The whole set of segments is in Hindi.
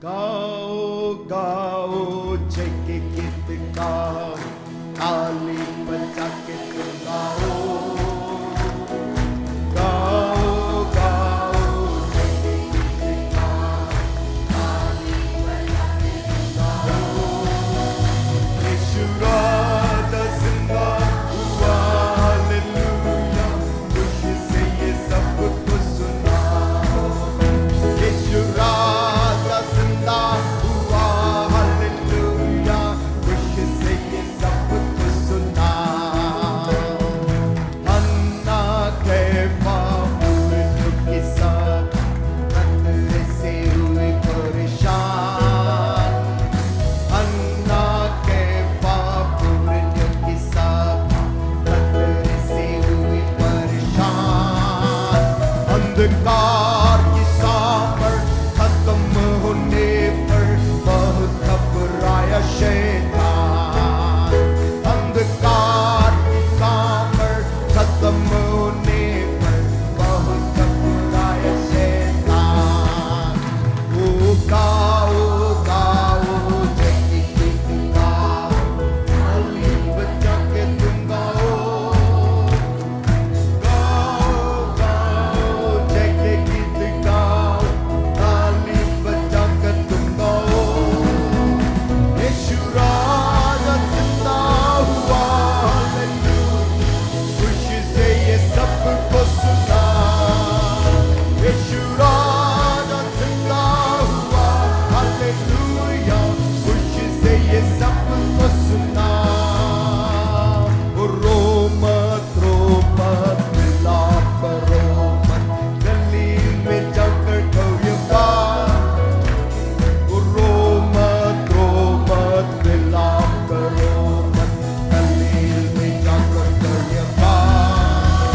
गाओ गाओ जय के गीत गाओ, ताली बजा के तुम गाओ। गाओ गाओ जय के गीत गाओ, ताली बजा के तुम गाओ। यीशु राजा जिंदा हुआ, हालेलुया, खुशी से ये सबको सुनाओ। यीशु राजा जिंदा हुआ, हालेलुया, खुशी से ये सबको सुनाओ। अन्ना कैफा मूर्तियों के साथ खतरे से हुए परेशान। अन्ना कैफा मूर्तियों के साथ खतरे से हुए परेशान। अंधकार की सांबर खत्म होने पर बहुत घबराया शैतान। अंधकार की सांबर खत्म होने पर बहुत घबराया शैतान। ओ गाओ गाओ जय के गीत गाओ, ताली बजा के तुम गाओ। गाओ गाओ जय के गीत गाओ, ताली बजा के तुम गाओ। यीशु राजा जिंदा हुआ, हालेलुया, खुशी से ये सबको सुनाओ। यीशु राजा जिंदा हुआ, हालेलुया, खुशी से ये सबको सुनाओ। रो मत विलाप करो मत, गली में जाकर ढोल गाओ। रो मत विलाप करो मत, गली में जाकर ढोल गाओ।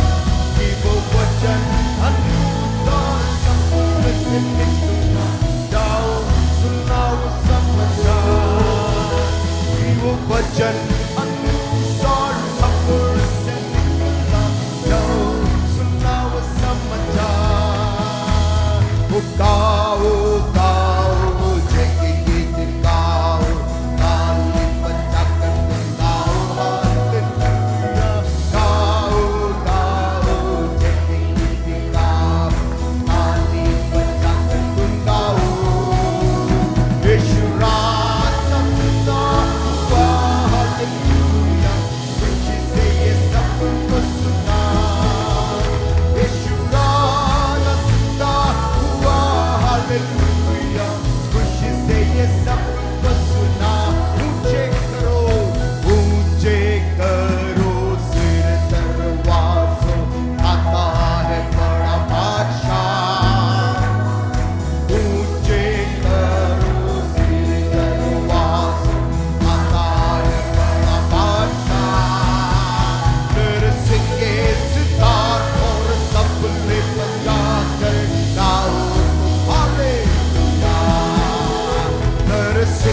कि वो वचन अनुसार सब से निकला, जाओ सुनाओ समाचार। कि वो वचन अनुसार सब से निकला, जाओ सुनाओ समाचार। वो गाओ गाओ जय के गीत गाओ, ताली बजा कर तुम गाओ। हालेलुया, गाओ गाओ जय के गीत गाओ, ताली बजा कर तुम गाओ। यीशु राजा जिंदा हुआ, हालेलुया, खुशी से ये सबको सुनाओ। यीशु राजा जिंदा हुआ, हालेलुया, खुशी से ये सबको सुनाओ। ऊंचे करो सिर दरवाजों, आता है बड़ा बादशाह। ऊंचे करो सिर दरवाजों, आता है बड़ा बादशाह। नरसिंगे सितार और तबले बजाकर गाओ, हालेलुया। नरसिंगे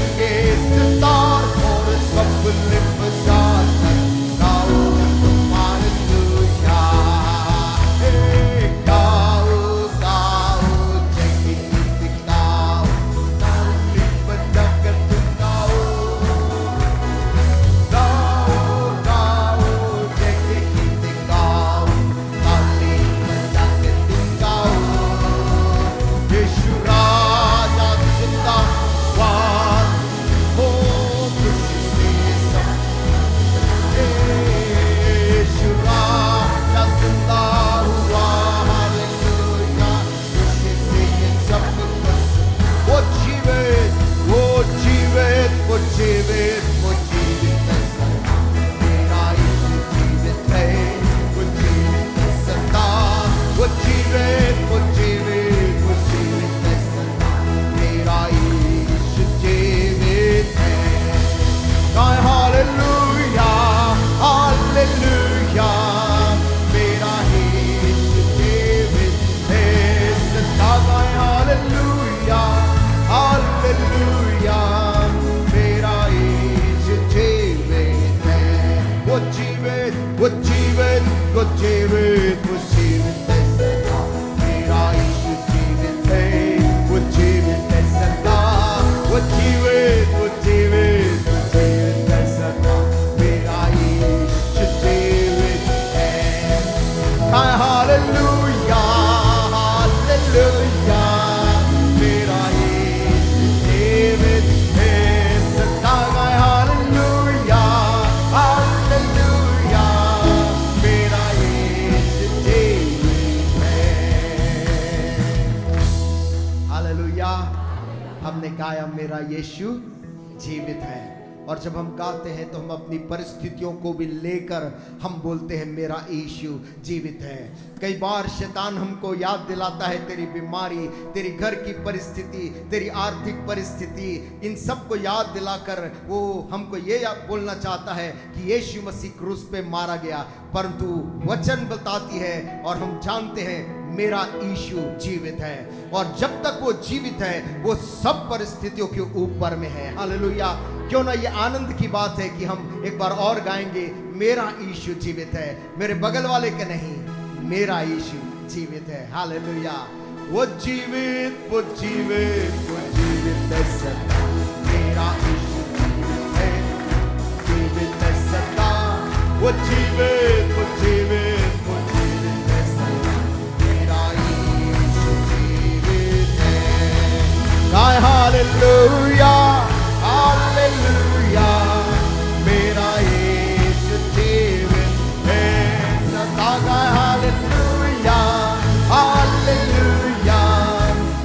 हमने गाया मेरा यीशु जीवित है। और जब हम गाते हैं तो हम अपनी परिस्थितियों को भी लेकर हम बोलते हैं मेरा यीशु जीवित है। कई बार शैतान हमको याद दिलाता है तेरी बीमारी, तेरी घर की परिस्थिति, तेरी आर्थिक परिस्थिति, इन सब को याद दिलाकर वो हमको ये बोलना चाहता है कि यीशु मसीह क्रूस पे मारा गया, परंतु वचन बताती है और हम जानते हैं मेरा यीशु जीवित है। और जब तक वो जीवित है वो सब परिस्थितियों के ऊपर में है। हालेलुया। क्यों ना ये आनंद की बात है कि हम एक बार और गाएंगे मेरा यीशु जीवित है। मेरे बगल वाले के नहीं, मेरा यीशु जीवित है। हालेलुया। वो जीवित वो जीवित वो जीवित है सदा, मेरा यीशु जीवित है, जीवित है सदा। वो जीवित वो जीवित वो जीवित है सदा, मेरा यीशु जीवित है। गाए हालेलुया हालेलुया, मेरा यीशु जीवित है सदा। गाए हालेलुया हालेलुया,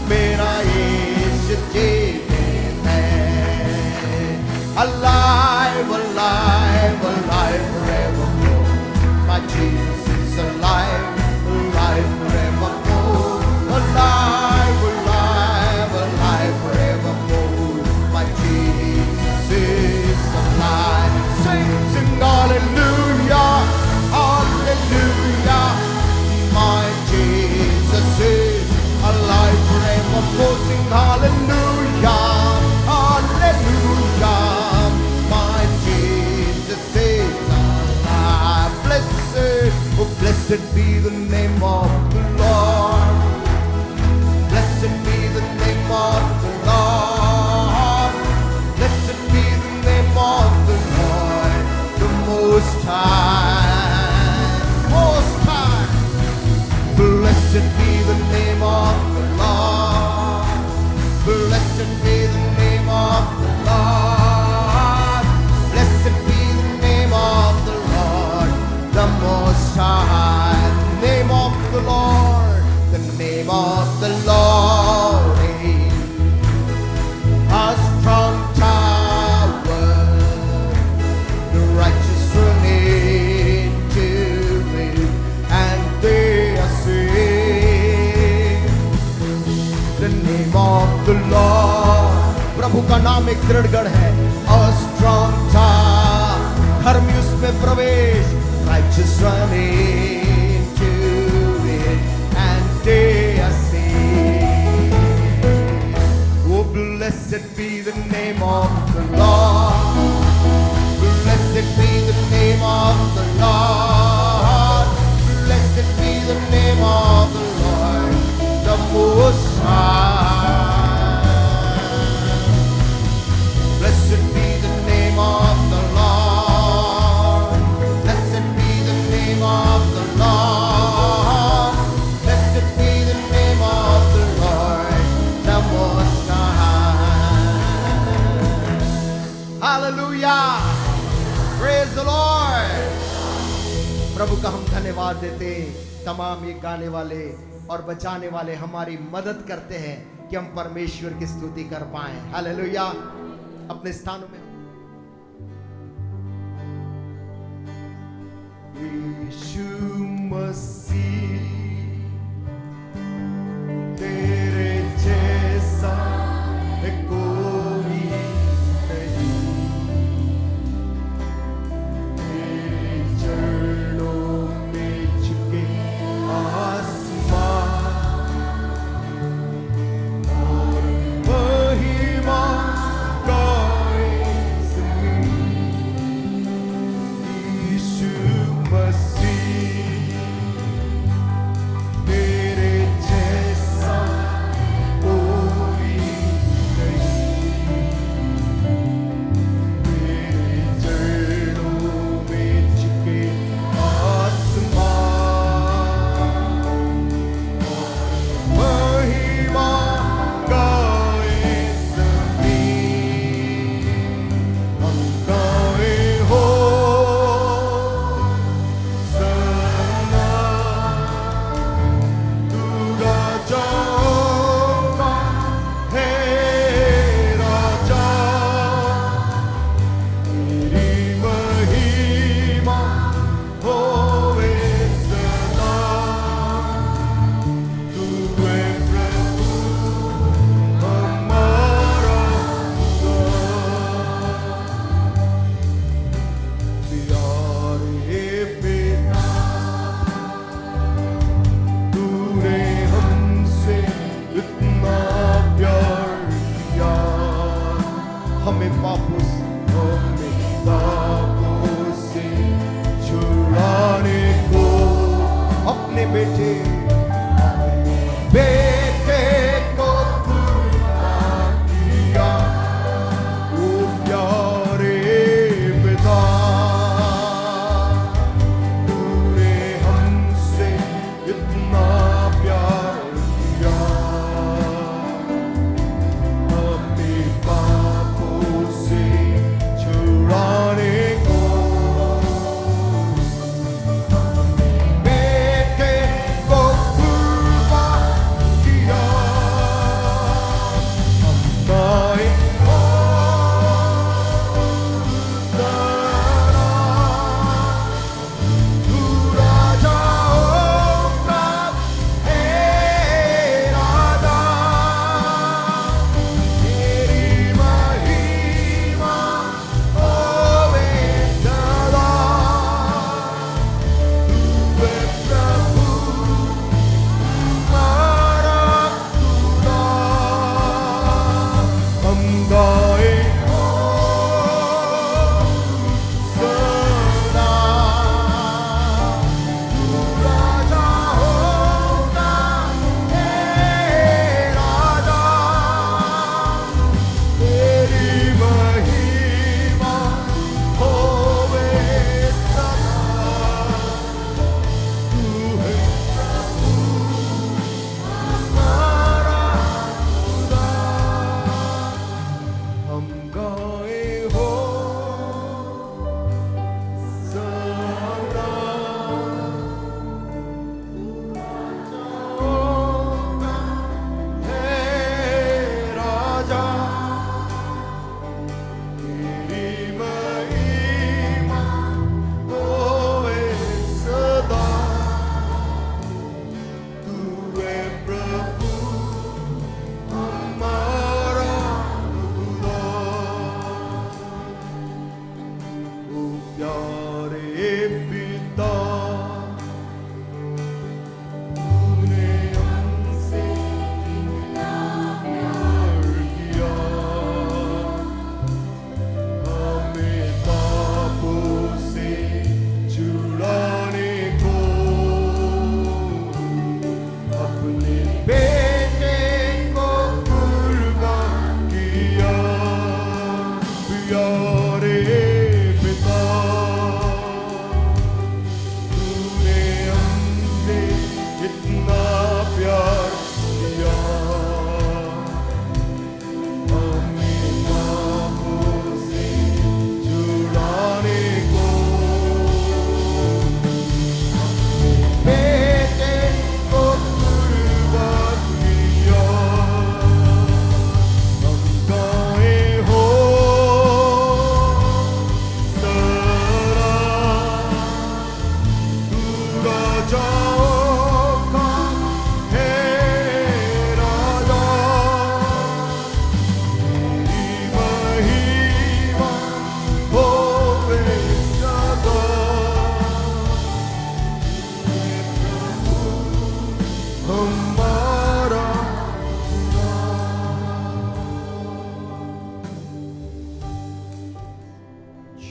मेरा यीशु जीवित है। Alive, alive, alive forevermore. My Jesus is alive, alive forevermore. Alive, alive, alive forevermore. My Jesus is alive. Sing hallelujah, hallelujah. My Jesus is alive forevermore. Sing hallelujah, hallelujah. My Jesus is alive. Blessed, oh blessed be the name of the Lord. Blessed be the name of the Lord. Blessed be the name of the Lord, the Most High, Most High. Blessed be the name of the Lord. Blessed be the name of the Lord. Blessed be the name of the Lord, the Most High. The name of the Lord, the name of the Lord is a strong tower. The righteous run into it and they are saved. The name of the Lord, प्रभु का नाम एक दृढ़ गढ़ है। A strong tower, धर्मी उसमें प्रवेश। Righteous run into it and they are saved. Oh, blessed be the name of the Lord. Blessed be the name of the Lord. Blessed be the name of the Lord, the Most High. Blessed be the name of the Lord. Blessed be the name of the Lord. Blessed be the name of the Lord, the Most High. Hallelujah. Praise the Lord. प्रभु का हम धन्यवाद देते। तमाम ये गाने वाले और बचाने वाले हमारी मदद करते हैं कि हम परमेश्वर की स्तुति कर पाएं। हालेलुया। अपने स्थानों में यीशु मसीह तेरे जैसा है कोई नहीं। तेरे चरणों में झुके आसमान और महिमा गाए जमीन। यीशु मसीह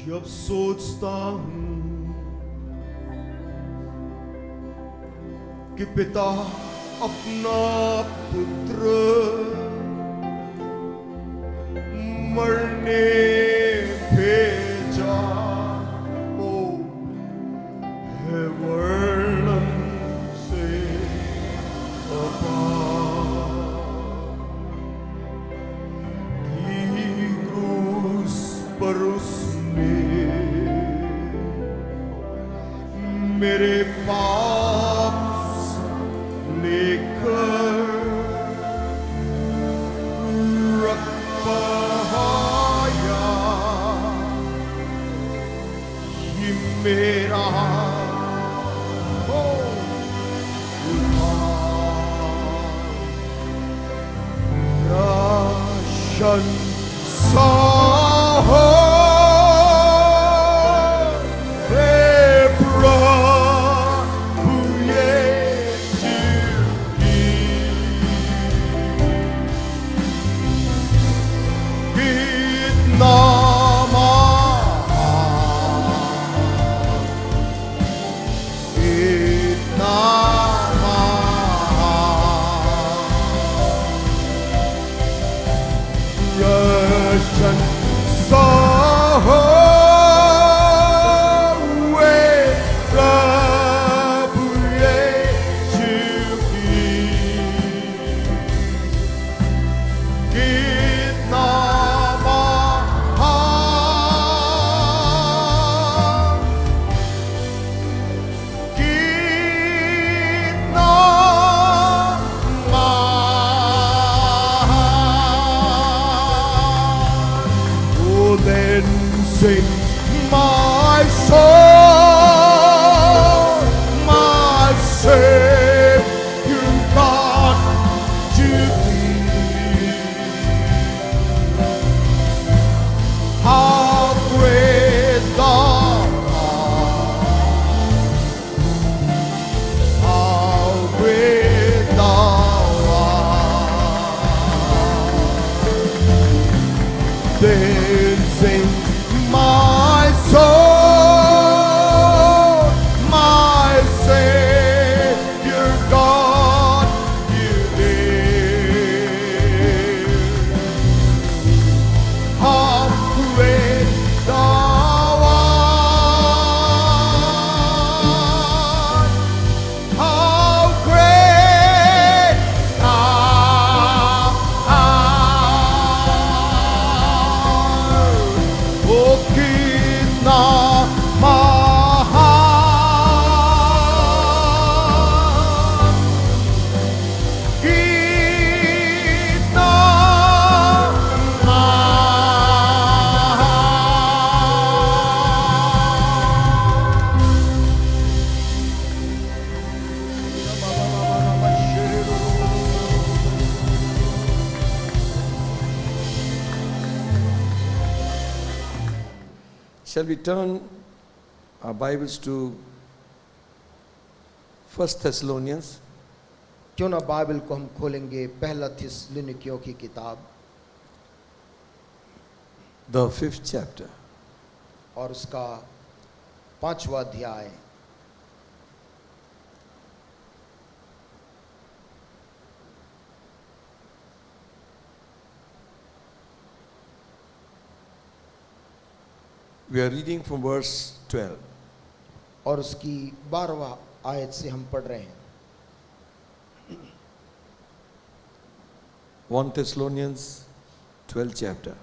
जब सोचता हूं कि पिता अपना पुत्र मरने भेजा, ओ है वर्णन से अपार। की क्रूस पर उसने मेरे पाप लेकर रक्त बहाया, ये मेरा प्रशंसा हो sings my soul, my Savior God to thee. How great thou art, how great thou art. Then sing my soul, my Savior God, you live. How great thou art, how great thou art. Oh, kitna mahan, kitna Shall we turn our Bibles to 1 Thessalonians, क्यों ना बाइबल को हम खोलेंगे पहला थिस्सलुनीकियों की किताब the 5th chapter. और उसका 5वां अध्याय। We are reading from verse 12. और उसकी 12वां आयत से हम पढ़ रहे हैं। 1 Thessalonians 12th chapter.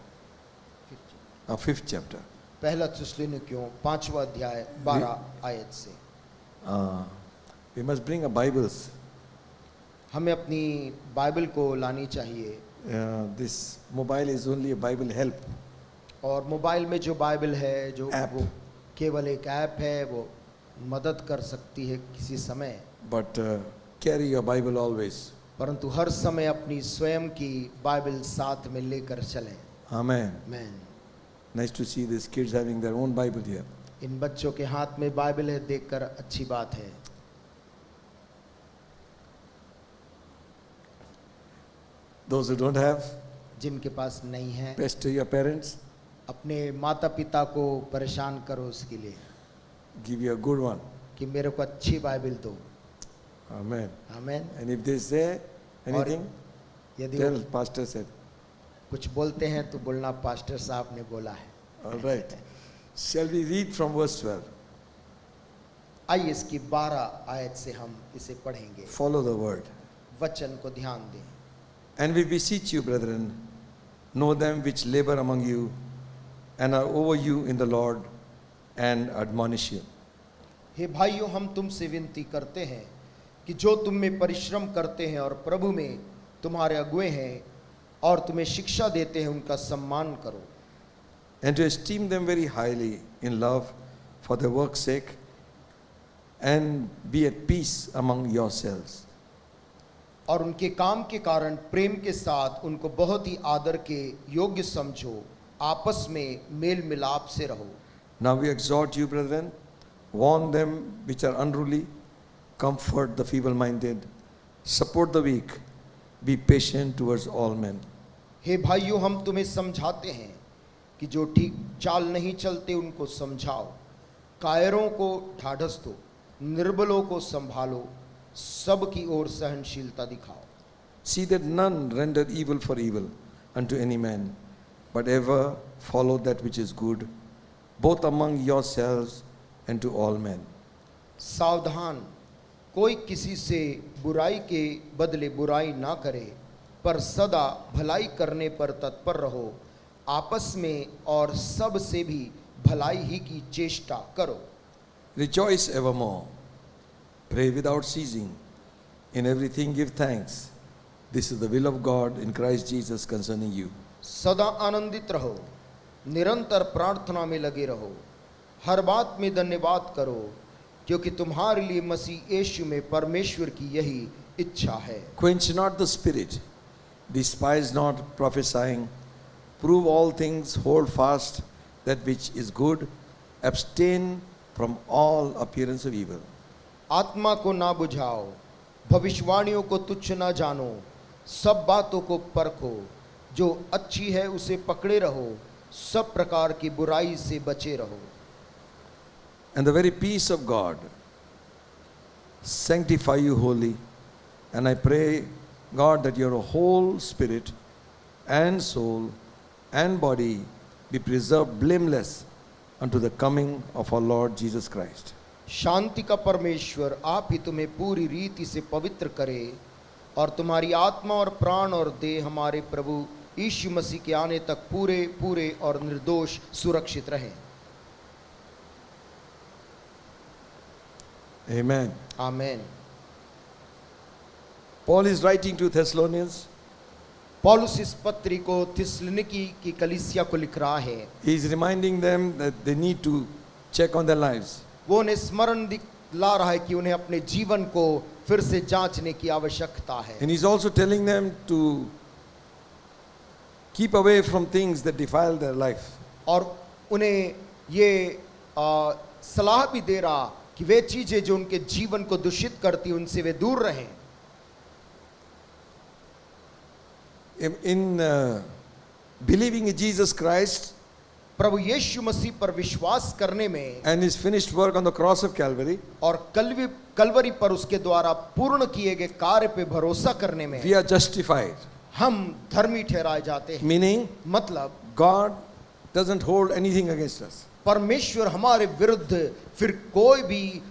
5th chapter. पहला थिस्सलुनीकियों 5वां अध्याय 12 आयत से। We must bring our Bibles. हमें अपनी बाइबल को लानी चाहिए। This mobile is only a Bible help. और मोबाइल में जो बाइबल है जो ऐप। वो केवल एक ऐप है, वो मदद कर सकती है किसी समय, But carry your Bible always. परंतु हर समय अपनी स्वयं की बाइबल साथ में लेकर चलें। Amen. आमीन। Nice to see these kids having their own Bible here. इन बच्चों के हाथ में बाइबल है, देखकर अच्छी बात है। Those who don't have, जिनके पास नहीं है, pester your parents. अपने माता पिता को परेशान करो उसके लिए Give you a good one. कि मेरे को अच्छी बाइबल दो। Amen. Amen. And if they say anything, यदि tell वो pastor said. कुछ बोलते हैं तो बोलना पास्टर साहब ने बोला है। All right. Shall we read from verse 12? आइए इसकी 12 आयत से हम इसे पढ़ेंगे। Follow the word. वचन को ध्यान दें। And we beseech you, brethren, know them which labor among you and are over you in the Lord and admonish you. हे भाइयों, हम तुमसे विनती करते हैं कि जो तुम में परिश्रम करते हैं और प्रभु में तुम्हारे अगुए हैं और तुम्हें शिक्षा देते हैं, उनका सम्मान करो। And to esteem them very highly in love for their work's sake, and be at peace among yourselves. और उनके काम के कारण प्रेम के साथ उनको बहुत ही आदर के योग्य समझो, आपस में मेल मिलाप से रहो। Now we exhort you, brethren, warn them which are unruly, comfort the feeble-minded, support the weak, be patient towards all men. हे भाइयों, हम तुम्हें समझाते हैं कि जो ठीक चाल नहीं चलते उनको समझाओ, कायरों को ढाढ़स दो, निर्बलों को संभालो, सब की ओर सहनशीलता दिखाओ। See that none render evil for evil unto any man, but ever follow that which is good, both among yourselves and to all men. सावधान, कोई किसी से बुराई के बदले बुराई ना करे, पर सदा भलाई करने पर तत्पर रहो, आपस में और सब से भी भलाई ही की चेष्टा करो। Rejoice evermore, pray without ceasing, in everything give thanks. This is the will of God in Christ Jesus concerning you. सदा आनंदित रहो, निरंतर प्रार्थना में लगे रहो, हर बात में धन्यवाद करो, क्योंकि तुम्हारे लिए मसीह यीशु में परमेश्वर की यही इच्छा है। Quench not the spirit, despise not prophesying, prove all things, hold fast that which is good, abstain from all appearance of evil. आत्मा को ना बुझाओ, भविष्यवाणियों को तुच्छ ना जानो, सब बातों को परखो, जो अच्छी है उसे पकड़े रहो, सब प्रकार की बुराई से बचे रहो। And the very peace of God sanctify you wholly. And I pray, God, that your whole spirit and soul and body be preserved blameless unto the coming of our Lord Jesus Christ. शांति का परमेश्वर आप ही तुम्हें पूरी रीति से पवित्र करे और तुम्हारी आत्मा और प्राण और देह हमारे प्रभु यीशु मसीह के आने तक पूरे पूरे और निर्दोष सुरक्षित रहें। Amen. Amen. Paul is writing to Thessalonians. पौलुस इस पत्री को थिस्सलुनीकी की कलीसिया को लिख रहा है। He is reminding them that they need to check on their lives. वो उन्हें स्मरण दिला रहा है कि उन्हें अपने जीवन को फिर से जांचने की आवश्यकता है। And he's also telling them to keep away from things that defile their life. और उन्हें ये सलाह भी दे रहा कि वे चीजें जो उनके जीवन को दूषित करती उनसे वे दूर रहें। In believing in Jesus Christ प्रभु यीशु मसीह पर विश्वास करने में and his finished work on the cross of Calvary, और कलवरी पर उसके द्वारा पूर्ण किए गए कार्य पे भरोसा करने में we are justified. हम धर्मी ठहराए जाते हैं। Meaning, मतलब God doesn't hold anything against us. परमेश्वर हमारे विरुद्ध फिर कोई भी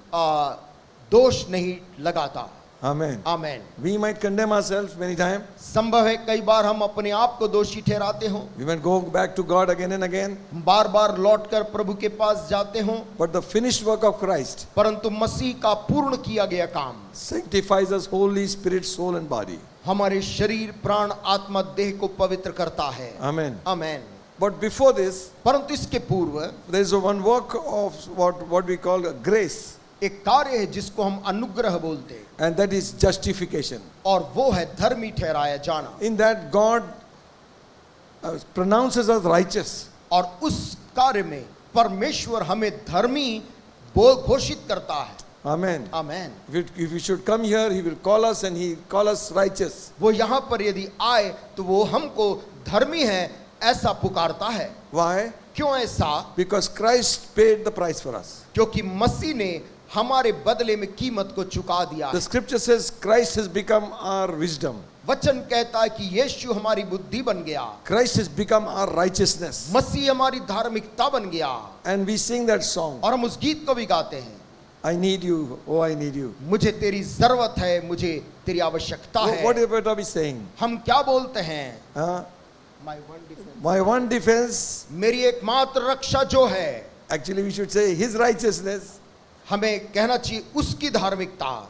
दोष नहीं लगाता। Amen. Amen. We might condemn ourselves many times. संभव है कई बार हम अपने आप को दोषी ठहराते हों, We might go back to God again and again. बार बार लौट कर प्रभु के पास जाते हों, But the finished work of Christ परंतु मसीह का पूर्ण किया गया काम sanctifies us wholly, spirit, soul and body. हमारे शरीर प्राण आत्मा देह को पवित्र करता है। Amen. Amen. But before this, परंतु इसके पूर्व there is one work of what we call grace, एक कार्य है जिसको हम अनुग्रह बोलते हैं, and that is justification. और वो है धर्मी ठहराया जाना। In that God pronounces us righteous. और उस कार्य में परमेश्वर हमें धर्मी घोषित करता है। Amen. Amen. If we should come here, he will call us and he call us righteous. वो यहाँ पर यदि आए तो वो हमको धर्मी है ऐसा पुकारता है। Why? क्यों ऐसा? Because Christ paid the price for us. क्योंकि मसीह ने हमारे बदले में कीमत को चुका दिया The है। scripture says Christ has become our wisdom. वचन कहता है कि यीशु हमारी बुद्धि बन गया, Christ has become our righteousness. मसीह हमारी धार्मिकता बन गया। And we sing that song. और हम उस गीत को भी गाते हैं, I need you, oh I need you. मुझे तेरी जरूरत है, मुझे तेरी आवश्यकता What है। are we saying? हम क्या बोलते हैं? Huh? My one defense. My one defense, मेरी एकमात्र रक्षा जो है, actually we should say his righteousness, हमें कहना चाहिए उसकी धार्मिकता,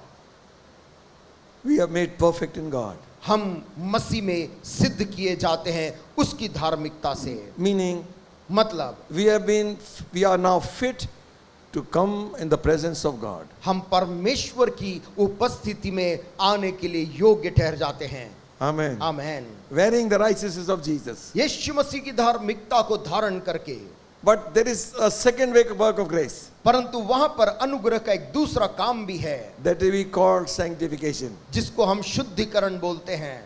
we are made perfect in God. हम मसीह में सिद्ध किए जाते हैं उसकी धार्मिकता से। Meaning, मतलब we are now fit to come in the presence of God. हम परमेश्वर की उपस्थिति में आने के लिए योग्य ठहर जाते हैं। Amen. Amen. Wearing the righteousness of Jesus. यीशु मसीह की धार्मिकता को धारण करके, But there is a second work of grace परंतु वहां पर अनुग्रह का एक दूसरा काम भी है, that we call sanctification. जिसको हम शुद्धिकरण बोलते हैं।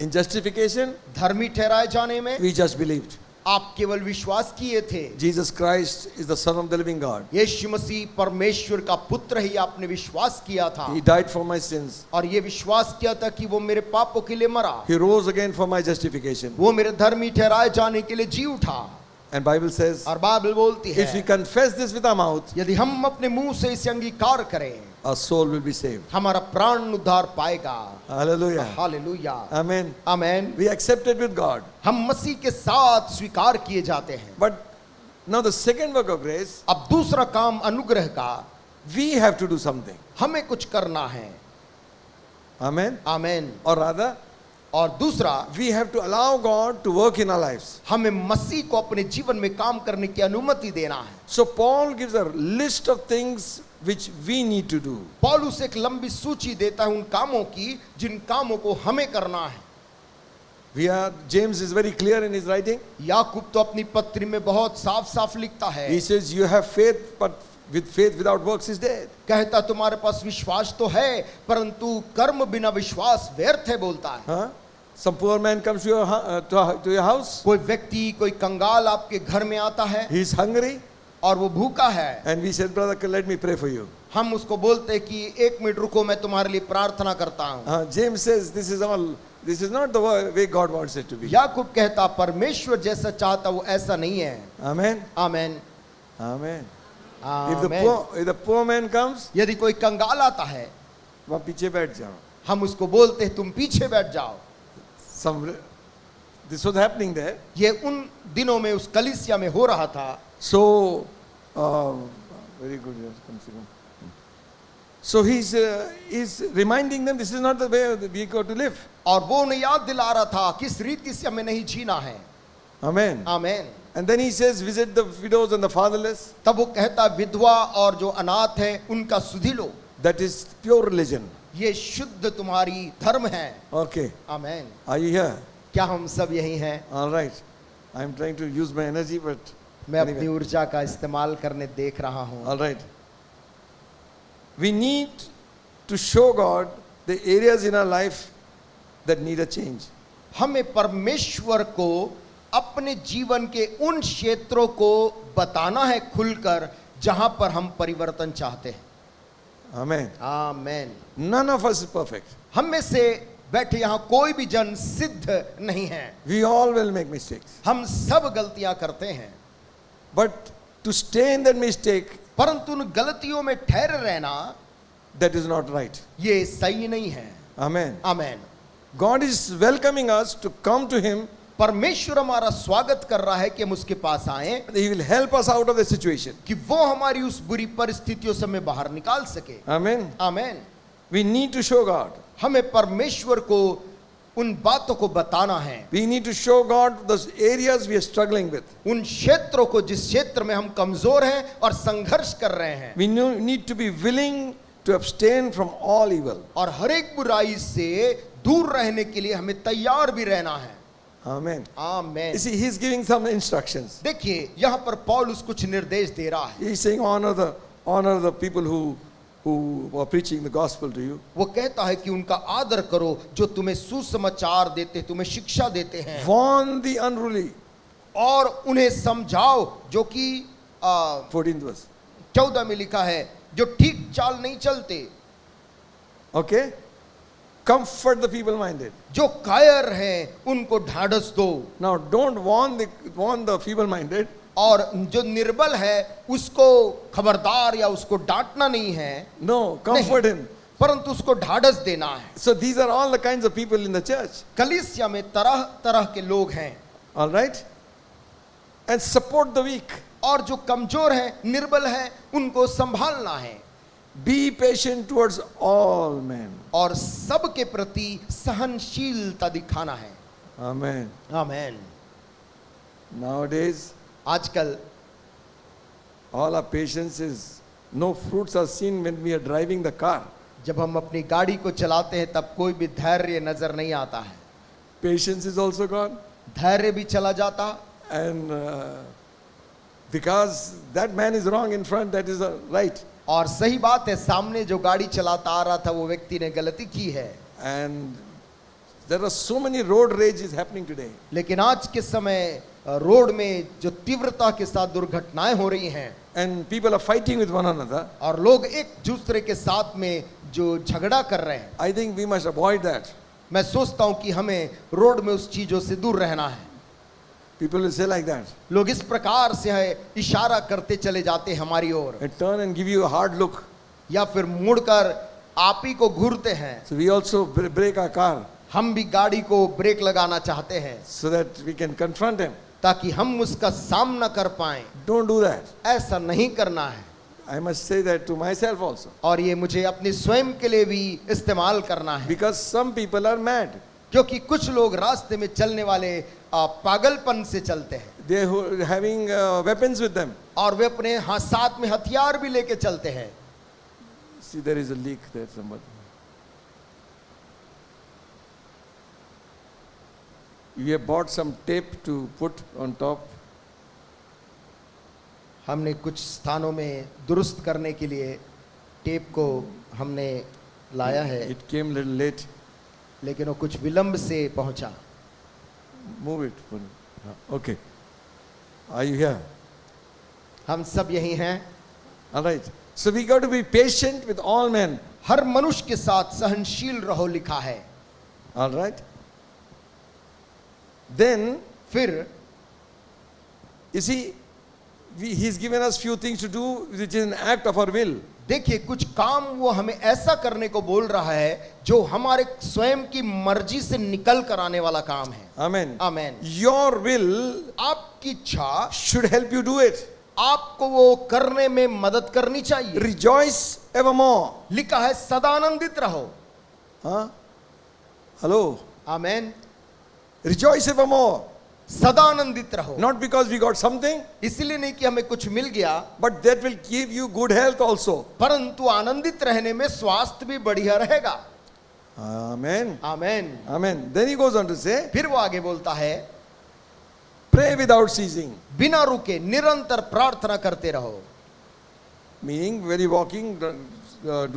In justification, धर्मी ठहराए जाने में we just believed. आप केवल विश्वास किए थे, Jesus Christ is the Son of the living God. यीशु मसीह परमेश्वर का पुत्र ही आपने विश्वास किया था, He died for my sins. और ये विश्वास किया था कि वो मेरे पापों के लिए मरा, He rose again for my justification. वो मेरे धर्मी ठहराए जाने के लिए जी उठा। And Bible says, और बाइबल बोलती if we है, confess this with our mouth, यदि हम अपने मुंह से इसे अंगीकार करें, our soul will be saved. हमारा प्राण उद्धार पाएगा। Hallelujah. Hallelujah. Amen. Amen. We accepted with God. हम मसीह के साथ स्वीकार किए जाते हैं। But now the second work of grace, अब दूसरा काम अनुग्रह का, we have to do something. हमें कुछ करना है। Amen. आमेन। Or rather, और दूसरा, we have to allow God to work in our lives. हमें मसीह को अपने जीवन में काम करने की अनुमति देना है। So Paul gives a list of things which we need to do. पौलुस एक लंबी सूची देता है उन कामों की जिन कामों को हमें करना है। James is very clear in his writing. याकूब तो अपनी पत्री में बहुत साफ साफ लिखता है, He says, you have faith, but with faith without works is dead. कहता तुम्हारे पास विश्वास तो है परंतु कर्म बिना विश्वास व्यर्थ है, बोलता है। Huh? Some poor man comes to your house. कोई व्यक्ति, कोई कंगाल आपके घर में आता है He is hungry. और वो भूखा है, And we said, brother, let me pray for you. हम उसको बोलते हैं कि एक मिनट रुको, मैं तुम्हारे लिए प्रार्थना करता हूँ। James says, this is not the way God wants it to be. याकूब कहता परमेश्वर जैसा चाहता वो ऐसा नहीं है। Amen. Amen. Amen. Amen. If the poor man comes, यदि कोई कंगाल आता है, वहाँ पीछे बैठ जाओ. हम उसको बोलते हैं तुम पीछे बैठ जाओ। This was happening there. ये उन दिनों में उस कलीसिया में हो रहा था। So, very good. So he's reminding them, this is not the way we got to live. और वो उन्हें याद दिला रहा था किस रीति से हमें नहीं जीना है। Amen. Amen. And then he says, visit the widows and the fatherless. तब वो कहता विधवा और जो अनाथ है उनका सुधि लो। That is pure religion. ये शुद्ध तुम्हारी धर्म है। Okay. Amen. Are you here? क्या हम सब यही हैं? All right. I'm trying to use my energy, but मैं अपनी anyway. ऊर्जा का इस्तेमाल करने देख रहा हूँ। All right. We need to show God the areas in our life that need a change. हमें परमेश्वर को अपने जीवन के उन क्षेत्रों को बताना है खुलकर जहां पर हम परिवर्तन चाहते हैं। Amen. Amen. None of us is perfect. हम में से बैठे यहाँ कोई भी जन सिद्ध नहीं है। We all will make mistakes. हम सब गलतियां करते हैं, But to stay in that mistake, परंतु उन गलतियों में ठहरे रहना that is not right. ये सही नहीं है। Amen. Amen. God is welcoming us to come to Him. परमेश्वर हमारा स्वागत कर रहा है कि हम उसके पास आएं, He will help us out of the situation. कि वो हमारी उस बुरी परिस्थितियों से हमें बाहर निकाल सके। Amen. Amen. We need to show God. हमें परमेश्वर को उन बातों को बताना है, We need to show God the areas we are struggling with. उन क्षेत्रों को जिस क्षेत्र में हम कमजोर हैं और संघर्ष कर रहे हैं। We need to be willing to abstain from all evil. और हर एक बुराई से दूर रहने के लिए हमें तैयार भी रहना है। Amen. Amen. You see, he's giving some instructions. देखिए यहाँ पर पौलुस कुछ निर्देश दे रहा है। He's saying honor the people who are preaching the gospel to you. वो कहता है कि उनका आदर करो जो तुम्हें सुसमाचार देते, तुम्हें शिक्षा देते हैं। Warn the unruly. और उन्हें समझाओ, जो कि 14th verse. 14 में लिखा है, जो ठीक चाल नहीं चलते। Okay? Comfort the feeble-minded. जो कायर हैं उनको ढाढ़स दो, Now, don't warn the feeble-minded. और जो निर्बल है उसको खबरदार या उसको डांटना नहीं है, No, comfort him. परंतु उसको ढाढ़स देना है। So these are all the kinds of people in the church. कलीसिया में तरह तरह के लोग हैं, All right? And support the weak. और जो कमजोर हैं, निर्बल हैं, उनको संभालना है। Be patient towards all men. और सबके प्रति सहनशीलता दिखाना है। Amen. आमेन। Nowadays, आजकल all our patience is, no fruits are seen when we are driving the car. जब हम अपनी गाड़ी को चलाते हैं तब कोई भी धैर्य नजर नहीं आता है, Patience is also gone. धैर्य भी चला जाता। And because that man is wrong in front, that is right. और सही बात है, सामने जो गाड़ी चलाता आ रहा था वो व्यक्ति ने गलती की है। And there are so many road rage is happening today. लेकिन आज के समय रोड में जो तीव्रता के साथ दुर्घटनाएं हो रही हैं, And people are fighting with one another. और लोग एक दूसरे के साथ में जो झगड़ा कर रहे हैं, I think we must avoid that. मैं सोचता हूं कि हमें रोड में उस चीजों से दूर रहना है। People will say like that. लोग इस प्रकार से है इशारा करते चले जाते हैं हमारी ओर, And turn and give you a hard look. या फिर मुड़कर आप ही को घूरते हैं। So we also break our car हम भी गाड़ी को ब्रेक लगाना चाहते हैं so that we can confront him. ताकि हम उसका सामना कर पाएं। Don't do that. ऐसा नहीं करना है, I must say that to myself also. और ये मुझे अपने स्वयं के लिए भी इस्तेमाल करना है। Because some people are mad. क्योंकि कुछ लोग रास्ते में चलने वाले पागलपन से चलते हैं, They are having weapons with them. और वे अपने साथ में हथियार भी लेके चलते हैं। See, there is a leak there, somebody. We have bought some tape to put on top. हमने कुछ स्थानों में दुरुस्त करने के लिए टेप को हमने लाया है, It came a little late. लेकिन वो कुछ विलंब से पहुंचा। Move it. Okay. Are you here? हम सब यही हैं। All right. So we got to be patient with all men. हर मनुष्य के साथ सहनशील रहो लिखा है। All right. Then, फिर you see, he's given us few things to do, which is an act of our will. देखिए, कुछ काम वो हमें ऐसा करने को बोल रहा है जो हमारे स्वयं की मर्जी से निकल कर आने वाला काम है। Amen. आमेन। Your will आपकी इच्छा should help you do it. आपको वो करने में मदद करनी चाहिए। Rejoice evermore. लिखा है सदा आनंदित रहो। Huh? Hello. आमेन। Rejoice evermore. सदा आनंदित रहो। Not because we got something, इसलिए नहीं कि हमें कुछ मिल गया, but that will give you good health also. परंतु आनंदित रहने में स्वास्थ्य भी बढ़िया रहेगा। Amen. Amen. Amen. Then he goes on to say, फिर वो आगे बोलता है, pray without ceasing. बिना रुके निरंतर प्रार्थना करते रहो। Meaning, when you're walking,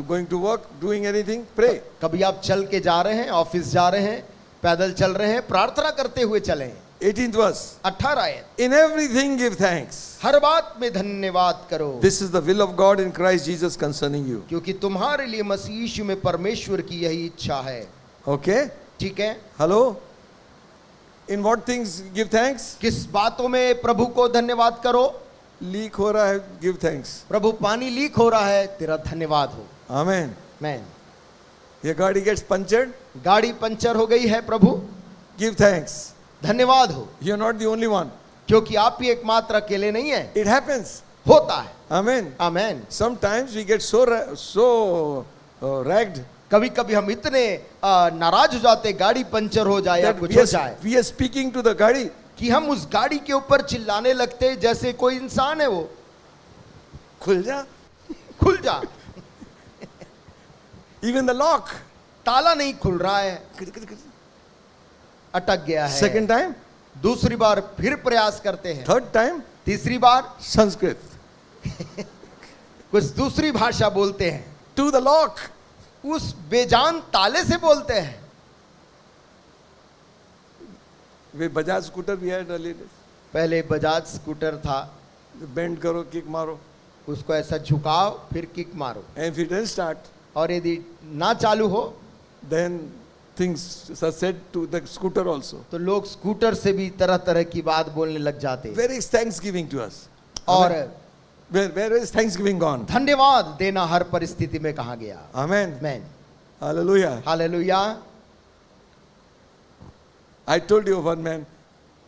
going to work, doing anything, pray. कभी आप चल के जा रहे हैं, ऑफिस जा रहे हैं, पैदल चल रहे हैं, प्रार्थना करते हुए चलें। 18th verse. 18 आयत। In everything give thanks. हर बात में धन्यवाद करो, This is the will of God in Christ Jesus concerning you. क्योंकि तुम्हारे लिए मसीह यीशु में परमेश्वर की यही इच्छा है। Okay? ठीक है। Hello? In what things give thanks? किस बातों में प्रभु को धन्यवाद करो? Leak हो रहा है, give thanks. प्रभु पानी लीक हो रहा है, तेरा धन्यवाद हो। Amen. मैन। Your गाड़ी gets punctured, गाड़ी पंचर हो गई है, प्रभु give thanks. धन्यवाद हो, You're not the only one. क्योंकि आप ही एकमात्र अकेले नहीं है, It happens. होता है। Amen. Amen. Sometimes we get so ragged कभी कभी हम इतने नाराज हो जाते, गाड़ी पंचर हो जाए या that कुछ हो जाए, we are speaking to the गाड़ी. कि हम उस गाड़ी के ऊपर चिल्लाने लगते जैसे कोई इंसान है। वो खुल जा. खुल जा। Even the lock. ताला नहीं खुल रहा है, अटक गया है। Second time, दूसरी बार फिर प्रयास करते हैं, third time, तीसरी बार Sanskrit. कुछ दूसरी भाषा बोलते हैं, To the lock. उस बेजान ताले से बोलते हैं। We Bajaj scooter we had earlier. पहले बजाज स्कूटर था, बेंड करो, किक मारो. उसको ऐसा झुकाओ फिर किक मारो, And if it doesn't start, और यदि ना चालू हो then things are said to the scooter also. तो लोग स्कूटर से भी तरह तरह की बात बोलने लग जाते हैं। Where is thanksgiving to us? और Where is thanksgiving gone? धन्यवाद देना हर परिस्थिति में कहा गया। Amen. Man, Hallelujah. Hallelujah. I told you of one man.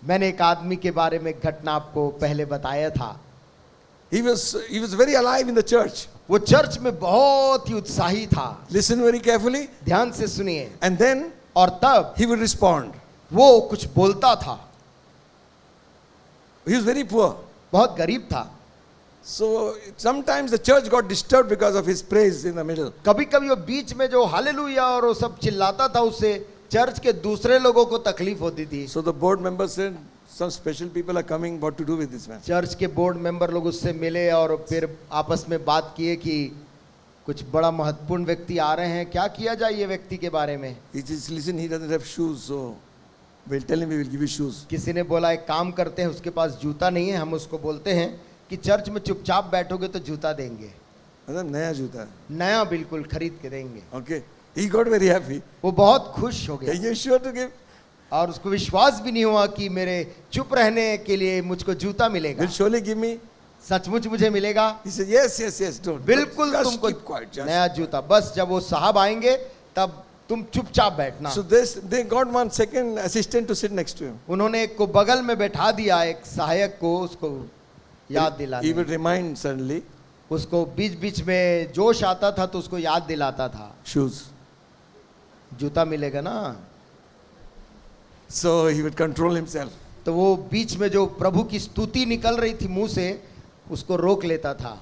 मैंने एक आदमी के बारे में घटना आपको पहले बताया था। He was very alive in the church. वो चर्च में बहुत ही उत्साही था। Listen very carefully. ध्यान से सुनिए। And then और तब he would respond. वो कुछ बोलता था। He was very poor. बहुत गरीब था। So sometimes the church got disturbed because of his praise in the middle. कभी कभी वो बीच में जो हालेलुया और वो सब चिल्लाता था, उससे चर्च के दूसरे लोगों को तकलीफ होती थी। So the board members said, some special people are coming, what to do with this man? Church के बोर्ड मेंबर लोग उससे मिले और फिर आपस में बात किए कि कुछ बड़ा महत्वपूर्ण व्यक्ति आ रहे हैं, क्या किया जाए ये व्यक्ति के बारे में। He says, listen, he doesn't have shoes, so we'll tell him we will give you shoes. किसी ने बोला एक काम करते हैं, उसके पास जूता नहीं है, हम उसको बोलते हैं कि चर्च में चुपचाप बैठोगे तो जूता देंगे, मतलब नया जूता, नया बिल्कुल खरीद के देंगे। okay? He got very happy. वो बहुत खुश हो Are गया you sure to give? और उसको विश्वास भी नहीं हुआ कि मेरे चुप रहने के लिए मुझको जूता मिलेगा, Will surely give me? सचमुच मुझे मिलेगा। He said, yes, don't. बिल्कुल Just तुमको keep quiet, just. नया जूता, बस जब वो साहब आएंगे तब तुम चुपचाप बैठना। So they got one second assistant to sit next to him. उन्होंने एक को बगल में बैठा दिया, एक सहायक को, उसको याद He दिलाने, would remind suddenly, उसको बीच बीच में जोश आता था तो उसको याद दिलाता था, shoes. जूता मिलेगा ना। So he would control himself. तो वो बीच में जो प्रभु की स्तुति निकल रही थी मुंह से, उसको रोक लेता था।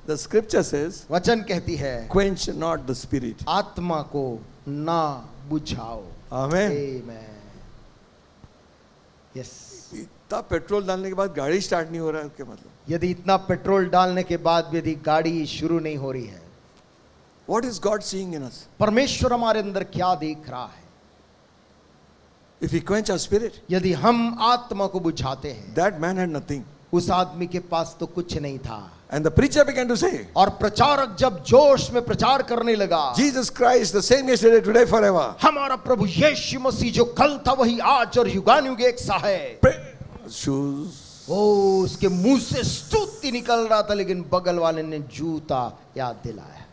The scripture says, वचन कहती है, quench not the spirit. आत्मा को ना बुझाओ। Amen. आमेन। यस। इतना पेट्रोल डालने के बाद गाड़ी स्टार्ट नहीं हो रहा है, क्या मतलब? यदि इतना पेट्रोल डालने के बाद भी यदि गाड़ी शुरू नहीं हो रही है, What is God seeing in us? परमेश्वर हमारे अंदर क्या देख रहा है? If we quench our spirit, यदि हम आत्मा को बुझाते हैं, that man had nothing. उस आदमी के पास तो कुछ नहीं था। And the preacher began to say, और प्रचारक जब जोश में प्रचार करने लगा, Jesus Christ, the same yesterday, today, forever. हमारा प्रभु यीशु मसीह जो कल था वही आज और युगानुयुग एक सा है। Shoes. ओ, उसके मुंह से स्तुति निकल रहा था, लेकिन बगल वाले ने जूता याद दिलाया।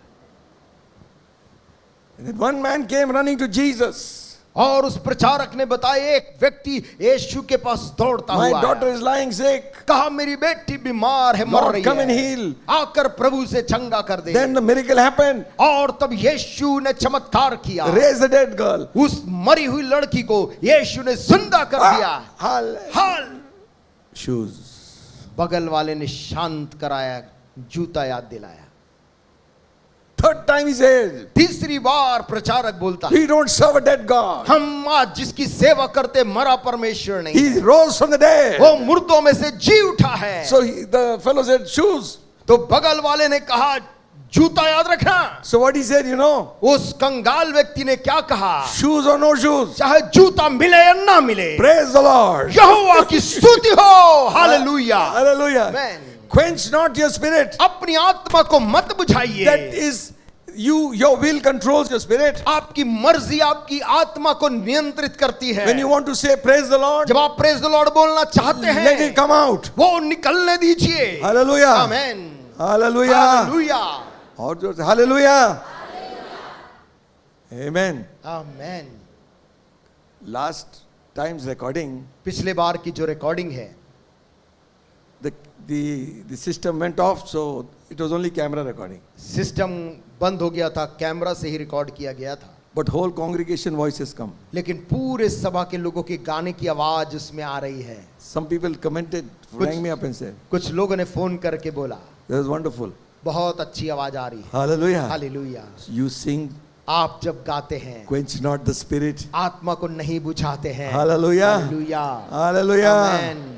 And then one man came running to Jesus. और उस प्रचारक ने बताया, एक व्यक्ति यीशु के पास दौड़ता My हुआ daughter आया। is lying sick. कहा मेरी बेटी बीमार है, मर Lord, रही come and है, heal. आकर प्रभु से चंगा कर दे। Then the miracle happened. और तब यीशु ने चमत्कार किया, Raise the dead girl. उस मरी हुई लड़की को यीशु ने जिंदा कर दिया। हाल Shoes. बगल वाले ने शांत कराया, जूता याद दिलाया। Third time he said, तीसरी बार प्रचारक बोलता है, we don't serve a dead God. हम आज जिसकी सेवा करते मरा परमेश्वर नहीं, He rose from the dead. वो मुर्दों में से जी उठा है। So the fellow said, shoes. तो बगल वाले ने कहा, जूता याद रखना। So what he said, you know, उस कंगाल व्यक्ति ने क्या कहा, shoes or no shoes. चाहे जूता मिले या ना मिले, Praise the Lord. यहोवा की स्तुति हो। Hallelujah. Hallelujah. Amen. Quench not your spirit. अपनी आत्मा को मत बुझाइए। That is, your will controls your spirit. आपकी मर्जी आपकी आत्मा को नियंत्रित करती है। When you want to say praise the Lord, जब आप प्रेज द लॉर्ड बोलना चाहते हैं, let it come out. वो निकलने दीजिए। Hallelujah. आमेन। Hallelujah. हालेलुया। और जो Hallelujah. Amen. आमेन। Last time's recording, पिछले बार की जो रिकॉर्डिंग है, the system went off, so it was only camera recording. System बंद हो गया था, कैमरा से ही रिकॉर्ड किया गया था। But whole congregation voices come. लेकिन पूरे सभा के लोगों के गाने की आवाज उसमें आ रही है। Some people commented, rang me up and said, कुछ लोगों ने फोन करके बोला, that was wonderful. बहुत अच्छी आवाज आ रही है। Hallelujah. हालेलुया। You sing, आप जब गाते हैं, quench not the spirit. आत्मा को नहीं बुझाते हैं। Hallelujah. Hallelujah. Hallelujah. Amen.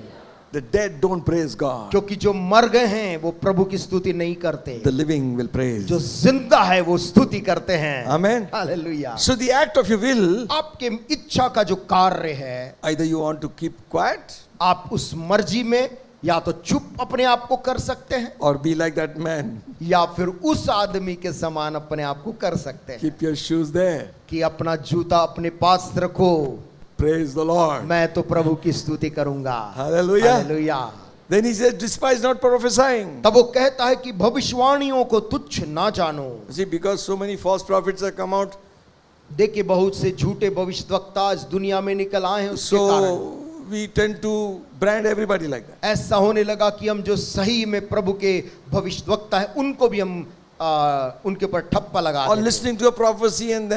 The dead don't praise God. क्योंकि जो मर गए हैं वो प्रभु की स्तुति नहीं करते, The living will praise. जो जिंदा है वो स्तुति करते हैं। Amen. Hallelujah. So the act of your will, आपके इच्छा का जो कार्य है, either you want to keep quiet, आप उस मर्जी में या तो चुप अपने आप को कर सकते हैं, or be like that man. या फिर उस आदमी के समान अपने आप को कर सकते हैं Keep your shoes there. कि अपना जूता अपने पास रखो। Praise the Lord. मैं तो प्रभु की स्तुति करूंगा। Hallelujah. Hallelujah. Then he says, despise not prophesying. तब वो कहता है कि भविष्यवाणियों को तुच्छ ना जानो। See, because so many false prophets have come out, देखिए बहुत से झूठे भविष्यवक्ता इस दुनिया में निकल आए हैं, उसके कारण so we tend to brand everybody like that. ऐसा होने लगा कि हम जो सही में प्रभु के भविष्यवक्ता है उनको भी हम उनके ऊपर ठप्पा लगा Or देते हैं। listening to a prophecy and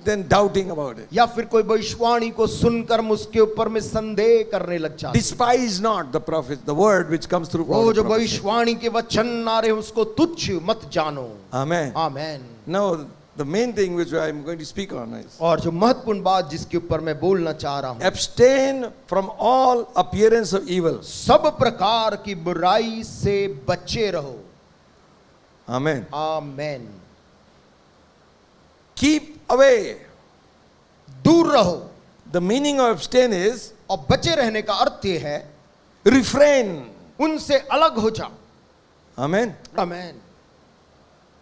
then doubting about it. या फिर कोई भविष्यवाणी को सुनकर हम उसके ऊपर में संदेह करने लग जाते हैं। Despise not the prophet, the word which comes through वो जो prophecy. भविष्यवाणी के वचन आ रहे हैं उसको तुच्छ मत जानो। Amen. Amen. Now, the main thing which I am going to speak on is और जो महत्वपूर्ण बात जिसके ऊपर मैं बोलना चाह रहा हूँ, abstain from all appearance of evil. सब प्रकार की बुराई से बचे रहो। Amen. आमेन। Keep away. दूर रहो। The meaning of abstain is और बचे रहने का अर्थ ये है refrain. उनसे अलग हो जाओ। Amen. Amen.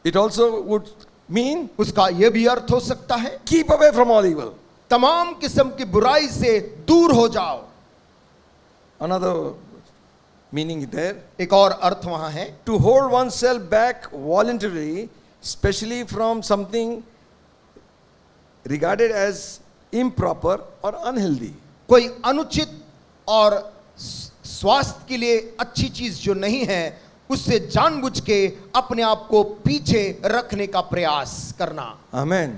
It also would mean उसका यह भी अर्थ हो सकता है keep away from all evil. तमाम किस्म की बुराई से दूर हो जाओ। Another meaning there, एक और अर्थ वहां है, to hold oneself back voluntarily, especially from something regarded as improper or unhealthy. कोई अनुचित और स्वास्थ्य के लिए अच्छी चीज जो नहीं है उससे जानबूझ के अपने आप को पीछे रखने का प्रयास करना। Amen.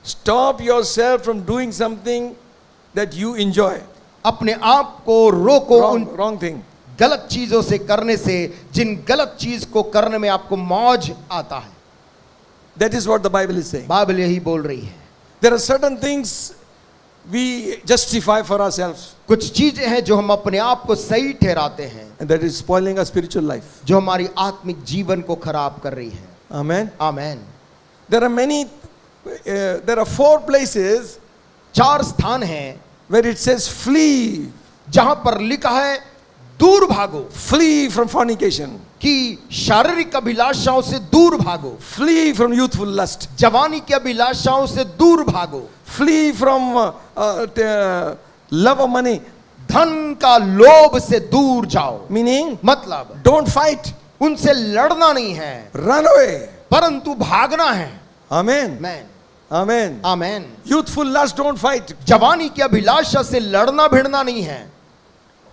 Stop yourself from doing something that you enjoy. अपने आप को रोको उन Wrong thing. गलत चीजों से करने से जिन गलत चीज को करने में आपको मौज आता है। That is what the Bible is saying. Bible यही बोल रही है। There are certain things we justify for ourselves, कुछ चीजें हैं जो हम अपने आप को सही ठहराते हैं, and that is spoiling our spiritual life. जो हमारी आत्मिक जीवन को खराब कर रही है। Amen. Amen. There are many, there are 4 places 4 स्थान हैं where it says flee, जहां पर लिखा है दूर भागो, flee from fornication, कि शारीरिक अभिलाषाओं से दूर भागो, flee from youthful lust, जवानी की अभिलाषाओं से दूर भागो, flee from love of money, धन का लोभ से दूर जाओ। meaning मतलब don't fight, उनसे लड़ना नहीं है run away. परंतु भागना है। Amen. Amen. Amen. Amen. Youthful lust, don't fight. जवानी की अभिलाषा से लड़ना भिड़ना नहीं है,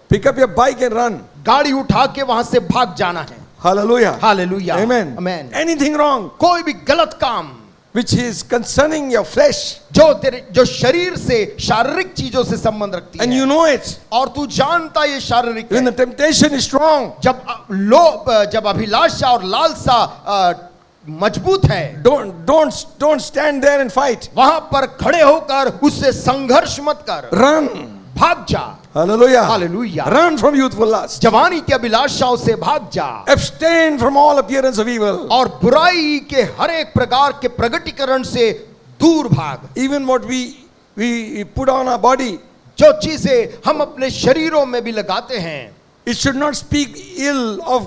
Pick up your bike and run. गाड़ी उठा के वहां से भाग जाना है। Hallelujah. हालेलुया। Amen. आमेन। Anything wrong कोई भी गलत काम which is concerning your flesh, जो शरीर से शारीरिक चीजों से संबंध रखती and है you know it, और तू जानता ये शारीरिक when है, the temptation is strong, जब अभिलाषा और लालसा मजबूत है, don't stand there and fight. वहां पर खड़े होकर उससे संघर्ष मत कर, Run. भाग जा। Hallelujah. Hallelujah. Run from youthful lust. जवानी की अभिलाषाओं से भाग जा Abstain from all appearance of evil. और बुराई के हर एक प्रकार के प्रगटीकरण से दूर भाग। Even what we put on our body, जो चीजें हम अपने शरीरों में भी लगाते हैं, it should not speak ill of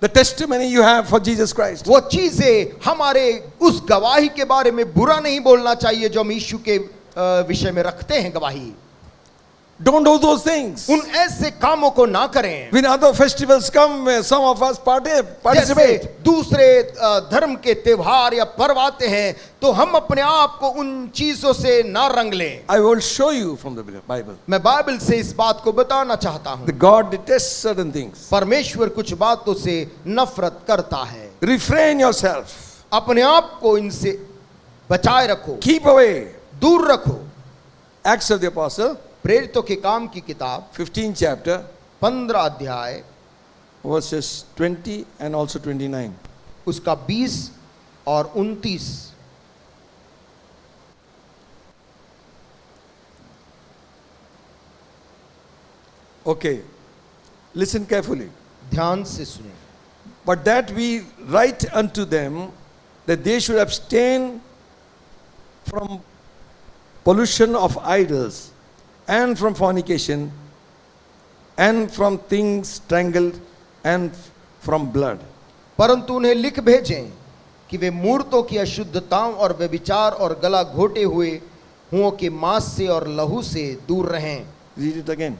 the testimony you have for Jesus Christ. वो चीजें हमारे उस गवाही के बारे में बुरा नहीं बोलना चाहिए जो हम यीशु के विषय में रखते हैं गवाही। Don't do those things. उन ऐसे कामों को ना करें। When other festivals come, some of us participate. जैसे दूसरे धर्म के त्योहार या पर्व आते हैं तो हम अपने आप को उन चीजों से ना रंग लें। I will show you from the Bible. मैं बाइबल से इस बात को बताना चाहता हूँ। The God detests certain things. परमेश्वर कुछ बातों से नफरत करता है। Refrain yourself. अपने आप को इनसे बचाए रखो, Keep away. दूर रखो। Acts of the Apostle, प्रेरितों के काम की किताब 15th chapter, 15 अध्याय verses 20 and also 29. उसका 20 और 29। Okay, listen carefully. ध्यान से सुने। But that we write unto them that they should abstain from pollution of idols and from fornication, and from things strangled and from blood. परंतु उन्हें लिख भेजें कि वे मूर्तों की अशुद्धताओं और व्यभिचार और गला घोटे हुए हुओं के मांस से और लहू से दूर रहें। Read it again.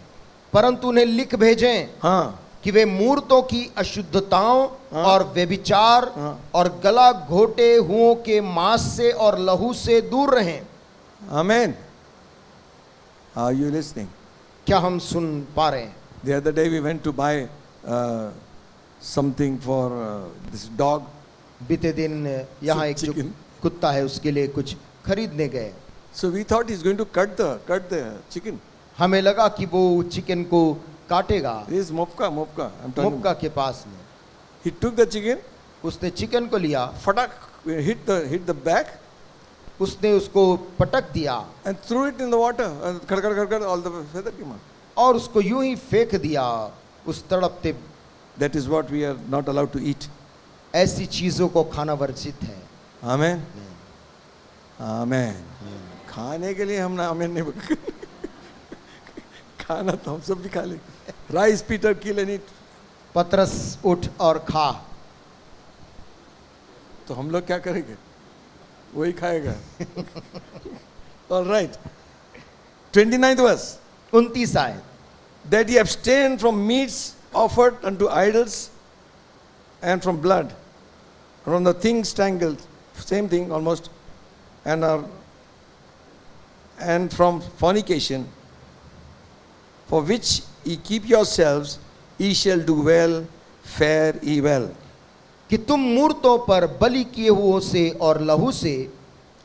परंतु उन्हें लिख भेजें हाँ, कि वे मूर्तों की अशुद्धताओं हाँ। और व्यभिचार हाँ। और गला घोटे हुओं के मांस से और लहू से दूर रहें। Amen. Are you listening? क्या हम सुन पा रहे हैं? The other day we went to buy something for this dog. बीते दिन यहाँ एक जो Chicken. कुत्ता है उसके लिए कुछ खरीदने गए। So we thought he's going to cut the chicken. हमें लगा कि वो चिकन को काटेगा। This is Mopka. I'm talking. मुक्का के पास में He took the chicken, उसने चिकन को लिया, fatak, hit the back, उसने उसको पटक दिया and threw it in the water. And khad, all the feather came out. और उसको यूं ही फेंक दिया उस तड़पते। That is what we are not allowed to eat. ऐसी चीजों को खाना वर्जित है। Amen. Amen. खाने के लिए हम ना आमेन नहीं बोल खाना तो हम सब भी खा लेंगे. Rise, Peter, kill and eat. पतरस उठ और खा। तो हम लोग क्या करेंगे? वही खाएगा. All right. 29th verse. 29 आयत। That ye abstain from meats offered unto idols and from blood, from the things strangled, same thing almost, and from fornication, for which ye keep yourselves, ye shall do well, fare ye well. कि तुम मूर्तों पर बलि किए हुओं से और लहू से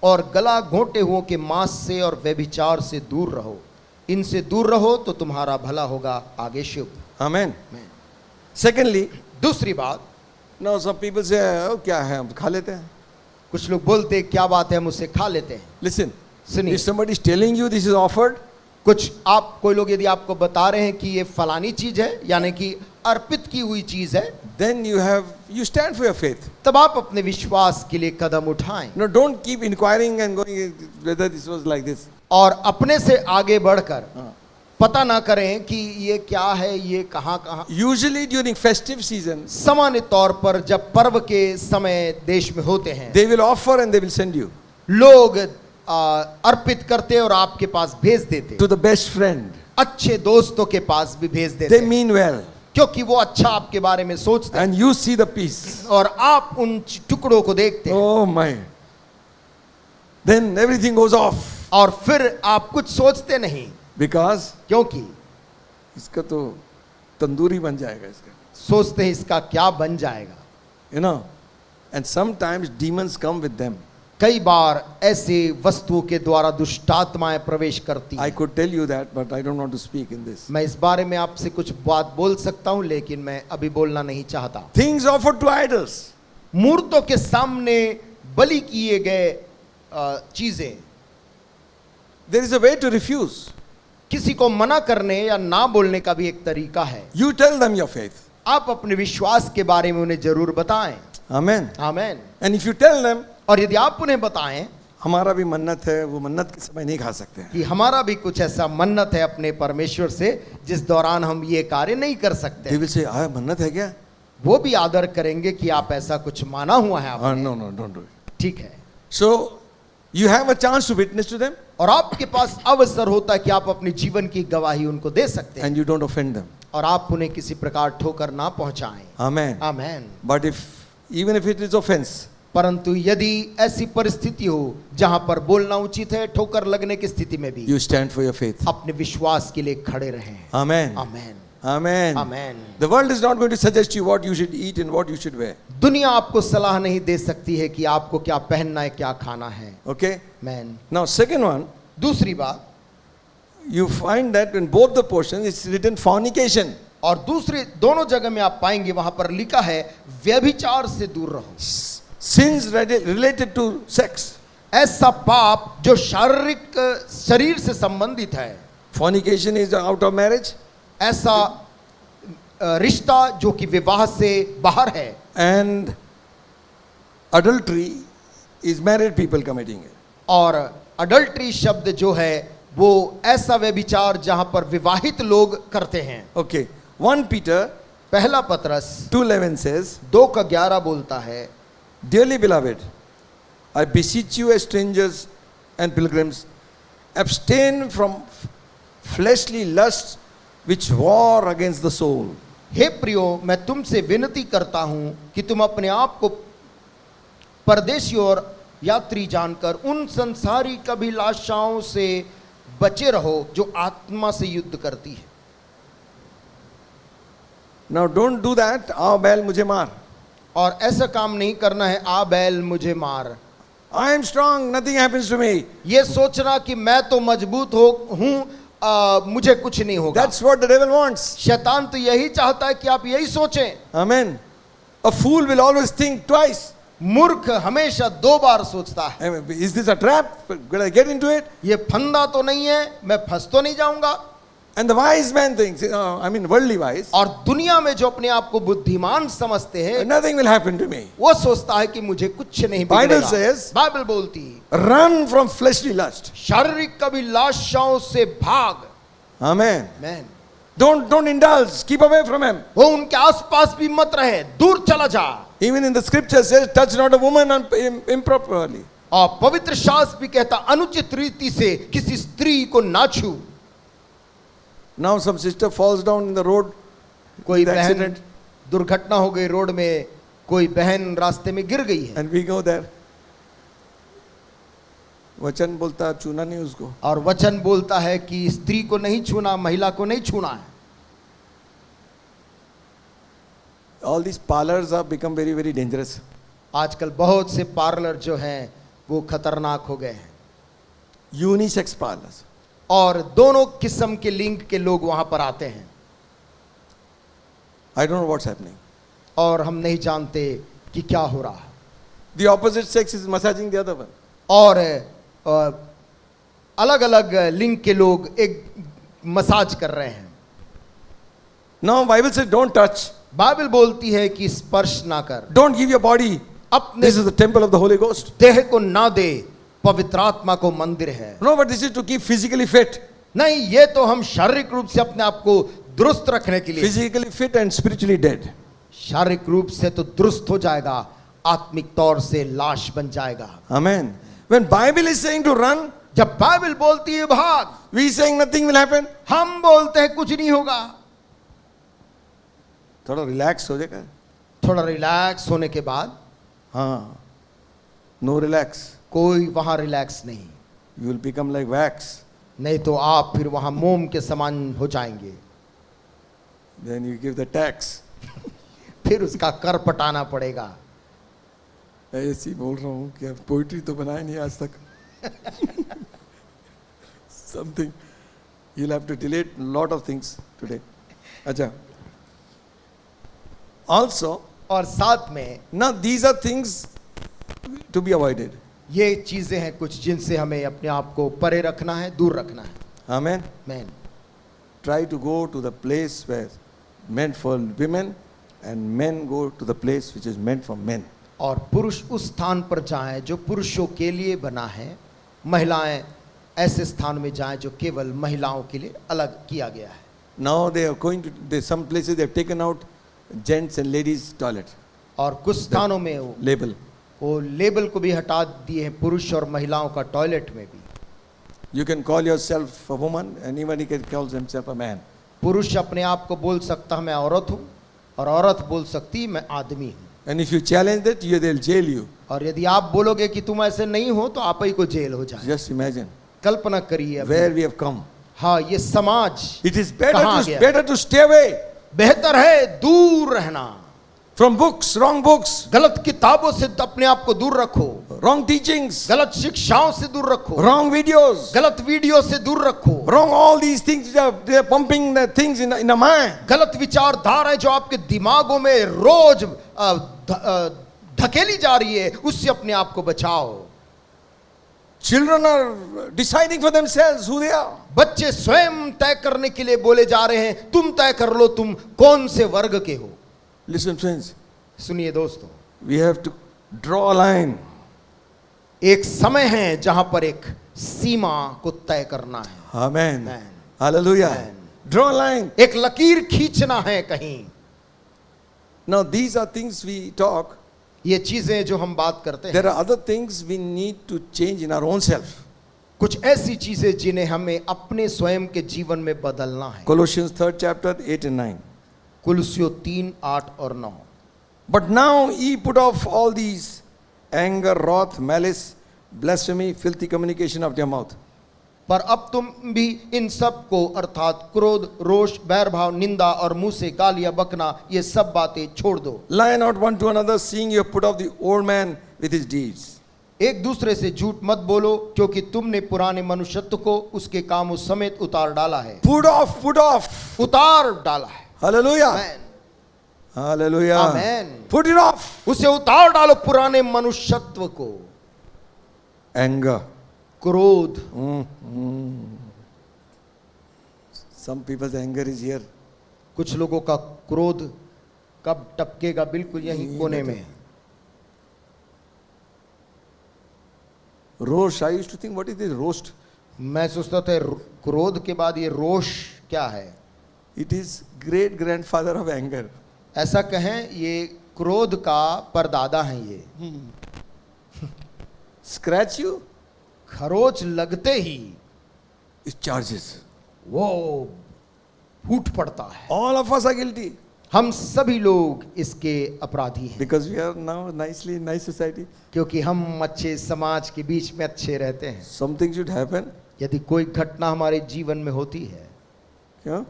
और गला घोंटे हुओं के मांस से और व्यभिचार से दूर रहो। इनसे दूर रहो तो तुम्हारा भला होगा, आगे शुभ। Amen. Secondly, दूसरी बात, now some people say, oh, क्या है, हम खा लेते हैं. कुछ लोग बोलते हैं क्या बात है, हम उसे खा लेते हैं। Listen, सुनिए, if somebody is telling you this is offered, कुछ आप कोई लोग यदि आपको बता रहे हैं कि ये फलानी चीज है, यानी कि अर्पित की हुई चीज है, then you stand for your faith. तब आप अपने विश्वास के लिए कदम उठाएं। No, don't keep inquiring and going whether this was like this. और अपने से आगे बढ़कर हाँ. पता ना करें कि ये क्या है, ये कहाँ कहाँ। Usually during festive season, सामान्य तौर पर जब पर्व के समय देश में होते हैं, they will offer and they will send you लोग अर्पित करते और आपके पास भेज देते, to the best friend. अच्छे दोस्तों के पास भी भेज They देते, mean well, क्योंकि वो अच्छा आपके बारे में सोचते हैं and you see the piece. और आप उन टुकड़ों को देखते हैं। Oh my! Then everything goes off और फिर आप कुछ सोचते नहीं, because क्योंकि इसका तो तंदूरी बन जाएगा इसका. सोचते हैं इसका क्या बन जाएगा। You know, and sometimes demons come with them. कई बार ऐसे वस्तुओं के द्वारा दुष्टात्माएं प्रवेश करती I हैं। could tell you that, but I don't want to speak in this. मैं इस बारे में आपसे कुछ बात बोल सकता हूं, लेकिन मैं अभी बोलना नहीं चाहता। Things offered to idols. मूर्तों के सामने बलि किए गए चीजें, There is a way to refuse. किसी को मना करने या ना बोलने का भी एक तरीका है। You tell them your faith. आप अपने विश्वास के बारे में उन्हें जरूर बताएं। Amen. Amen. And if you tell them, और यदि आप उन्हें बताएं हमारा भी मन्नत है, वो मन्नत के समय नहीं खा सकते हैं. कि हमारा भी कुछ ऐसा मन्नत है अपने परमेश्वर से जिस दौरान हम ये कार्य नहीं कर सकते, They will say, मन्नत है क्या? वो भी आदर करेंगे कि आप ऐसा कुछ माना हुआ है आपने। No, don't do it. ठीक है। So you have a chance to witness to them, और आपके पास अवसर होता है कि आप अपने जीवन की गवाही उनको दे सकते हैं and you don't offend them. और आप उन्हें किसी प्रकार ठोकर ना पहुंचाएं। Amen. Amen. But even if it is offense, परंतु यदि ऐसी परिस्थिति हो जहां पर बोलना उचित है, ठोकर लगने की स्थिति में भी you stand for your faith. अपने विश्वास के लिए खड़े रहें। Amen. Amen. Amen. Amen. The world is not going to suggest you what you should eat and what you should wear. दुनिया आपको सलाह नहीं दे सकती है कि आपको क्या पहनना है, क्या खाना है। Okay? आमेन। Now, second one, दूसरी बात, you find that in both the portions it's written fornication. और दूसरी दोनों जगह में आप पाएंगे वहां पर लिखा है व्यभिचार से दूर रहो। Sins related to sex. ऐसा पाप जो शारीरिक शरीर से संबंधित है। Fornication is out of marriage. ऐसा रिश्ता जो कि विवाह से बाहर है। And adultery is married people committing it. और अडल्ट्री शब्द जो है वो ऐसा व्यभिचार जहां पर विवाहित लोग करते हैं। Okay. 1 Peter पहला पत्रस 2:11 says, 2:11 बोलता है, Dearly beloved, I beseech you as strangers and pilgrims, abstain from fleshly lusts which war against the soul. हे प्रियो, मैं तुमसे विनती करता हूं कि तुम अपने आप को परदेशी और यात्री जानकर उन संसारिक अभिलाषाओं से बचे रहो जो आत्मा से युद्ध करती है। Now don't do that. आओ बैल मुझे मार. और ऐसा काम नहीं करना है, आ बैल मुझे मार। I am strong. Nothing happens to me. ये सोचना कि मैं तो मजबूत हूं, मुझे कुछ नहीं होगा। That's what the devil wants. शैतान तो यही चाहता है कि आप यही सोचें। Amen. A fool will always think twice. मूर्ख हमेशा 2 बार सोचता है। I mean, is this a trap? Will I get into it? ये फंदा तो नहीं है, मैं फंस तो नहीं जाऊंगा। And the wise man thinks, I mean, worldly wise, और दुनिया में जो अपने आप को बुद्धिमान समझते हैं, nothing will happen to me. वो सोचता है कि मुझे कुछ नहीं Bible बिगड़ेगा। says, बाइबल बोलती है, run from fleshly lust. शारीरिक अभिलाषाओं से भाग। Amen. Man, Don't indulge. Keep away from him. वो उनके आसपास भी मत रहे, दूर चला जा। Even in the scripture says, touch not a woman improperly. और पवित्र शास्त्र भी कहता, अनुचित रीति से किसी स्त्री को ना छू। Now some sister falls down in the road. कोई The बहन accident. दुर्घटना हो गई, रोड में कोई बहन रास्ते में गिर गई है, And we go there. वचन बोलता छूना नहीं उसको. और वचन बोलता है कि स्त्री को नहीं छूना, महिला को नहीं छूना है। All these parlors have become very, very dangerous. आजकल बहुत से पार्लर जो हैं वो खतरनाक हो गए हैं, Unisex parlors. और दोनों किस्म के लिंग के लोग वहां पर आते हैं, I don't know what's happening. और हम नहीं जानते कि क्या हो रहा है। The opposite sex is massaging the other one. और अलग अलग लिंग के लोग एक मसाज कर रहे हैं। Now Bible says don't touch. Bible बोलती है कि स्पर्श ना कर, Don't give your body. अपने This is the temple of the Holy Ghost. देह को ना दे, पवित्र आत्मा को मंदिर है। No, but this is to keep physically fit. नहीं, ये तो हम शारीरिक रूप से अपने आप को दुरुस्त रखने के लिए। Physically fit and spiritually dead. शारीरिक रूप से तो दुरुस्त हो जाएगा, आत्मिक तौर से लाश बन जाएगा। Amen. When Bible is saying to run, जब बाइबल बोलती है भाग, we saying nothing will happen. हम बोलते हैं कुछ नहीं होगा। थोड़ा रिलैक्स हो जाएगा. थोड़ा रिलैक्स होने के बाद, हाँ. No relax. कोई वहां रिलैक्स नहीं, You will become like wax. नहीं तो आप फिर वहां मोम के समान हो जाएंगे। Then you give the tax. फिर उसका कर पटाना पड़ेगा। ऐसे ही बोल रहा हूँ कि अब पोइट्री तो बनाया नहीं आज तक. Something. You'll have to delete a lot of things today. अच्छा. Also, और साथ में now these are things to be avoided. ये चीजें हैं कुछ जिनसे हमें अपने आप को परे रखना है, दूर रखना है। Amen. Man, Try to go to the place where meant for women and men go to the place which is meant for men. और पुरुष उस स्थान पर जाएं जो पुरुषों के लिए बना है, महिलाएं ऐसे स्थान में जाएं जो केवल महिलाओं के लिए अलग किया गया है। Now they are going to some places they have taken out gents and ladies toilet और कुछ स्थानों में label. वो लेबल को भी हटा दिए हैं, पुरुष और महिलाओं का टॉयलेट में भी। You can call yourself a woman, anybody can call himself a man. पुरुष अपने आप को बोल सकता है मैं औरत हूँ, और औरत बोल सकती है मैं आदमी हूँ। And if you challenge that, they'll jail you. और यदि आप बोलोगे कि तुम ऐसे नहीं हो तो आप ही को जेल हो जाए। Just imagine कल्पना करिए where we have come. हाँ, ये समाज It is कहाँ गया? better to stay away बेहतर है दूर रहना। from books, wrong books, गलत किताबों से अपने आप को दूर रखो, wrong teachings, गलत शिक्षाओं से दूर रखो, wrong videos, गलत वीडियो से दूर रखो, wrong all these things. They are pumping the things in the mind. गलत विचारधाराएं जो आपके दिमागों में रोज धकेली जा रही है, उससे अपने आप को बचाओ। Children are deciding for themselves who they are. बच्चे स्वयं तय करने के लिए बोले जा रहे हैं, तुम तय कर लो तुम कौन से वर्ग के हो। Listen, friends, सुनिए दोस्तों, we have to draw a line. एक समय है जहां पर एक सीमा को तय करना है। Amen. Amen. Hallelujah. Amen. Draw a line. एक लकीर खींचना है कहीं. Now these are things we talk. ये चीजें जो हम बात करते हैं, There are other things we need to change in our own self. कुछ ऐसी चीजें जिन्हें हमें अपने स्वयं के जीवन में बदलना है. Colossians 3rd chapter 8 and 9. कुलुस्सियों 3, 8 और 9. But now ye put off all these anger, wrath, malice, blasphemy, filthy communication of your mouth. पर अब तुम भी इन सब को अर्थात क्रोध, रोष, बैर भाव, निंदा और मुंह से गालियां बकना, ये सब बातें छोड़ दो. Lie not one to another, seeing you have put off the old man with his deeds. एक दूसरे से झूठ मत बोलो, क्योंकि तुमने पुराने मनुष्यत्व को उसके कामों समेत उतार डाला है. Put off, put off. उतार डाला है. Hallelujah. Amen. Hallelujah. Amen. Put it off. उसे उतार डालो पुराने मनुष्यत्व को. Anger. क्रोध. Some people's anger is here. कुछ लोगों का क्रोध कब टपकेगा? बिल्कुल यही कोने में. Rosh. I used to think, what is this roast? मैं सोचता था क्रोध के बाद ये रोष क्या है. It is great grandfather of anger. ऐसा कहें, ये क्रोध का परदादा है. ये Scratch you, खरोच लगते ही it charges. वो फूट पड़ता है. All of us are guilty हम सभी लोग इसके अपराधी हैं, because we are now nicely in nice society. क्योंकि हम अच्छे समाज के बीच में अच्छे रहते हैं. Something should happen. यदि कोई घटना हमारे जीवन में होती है, Yeah?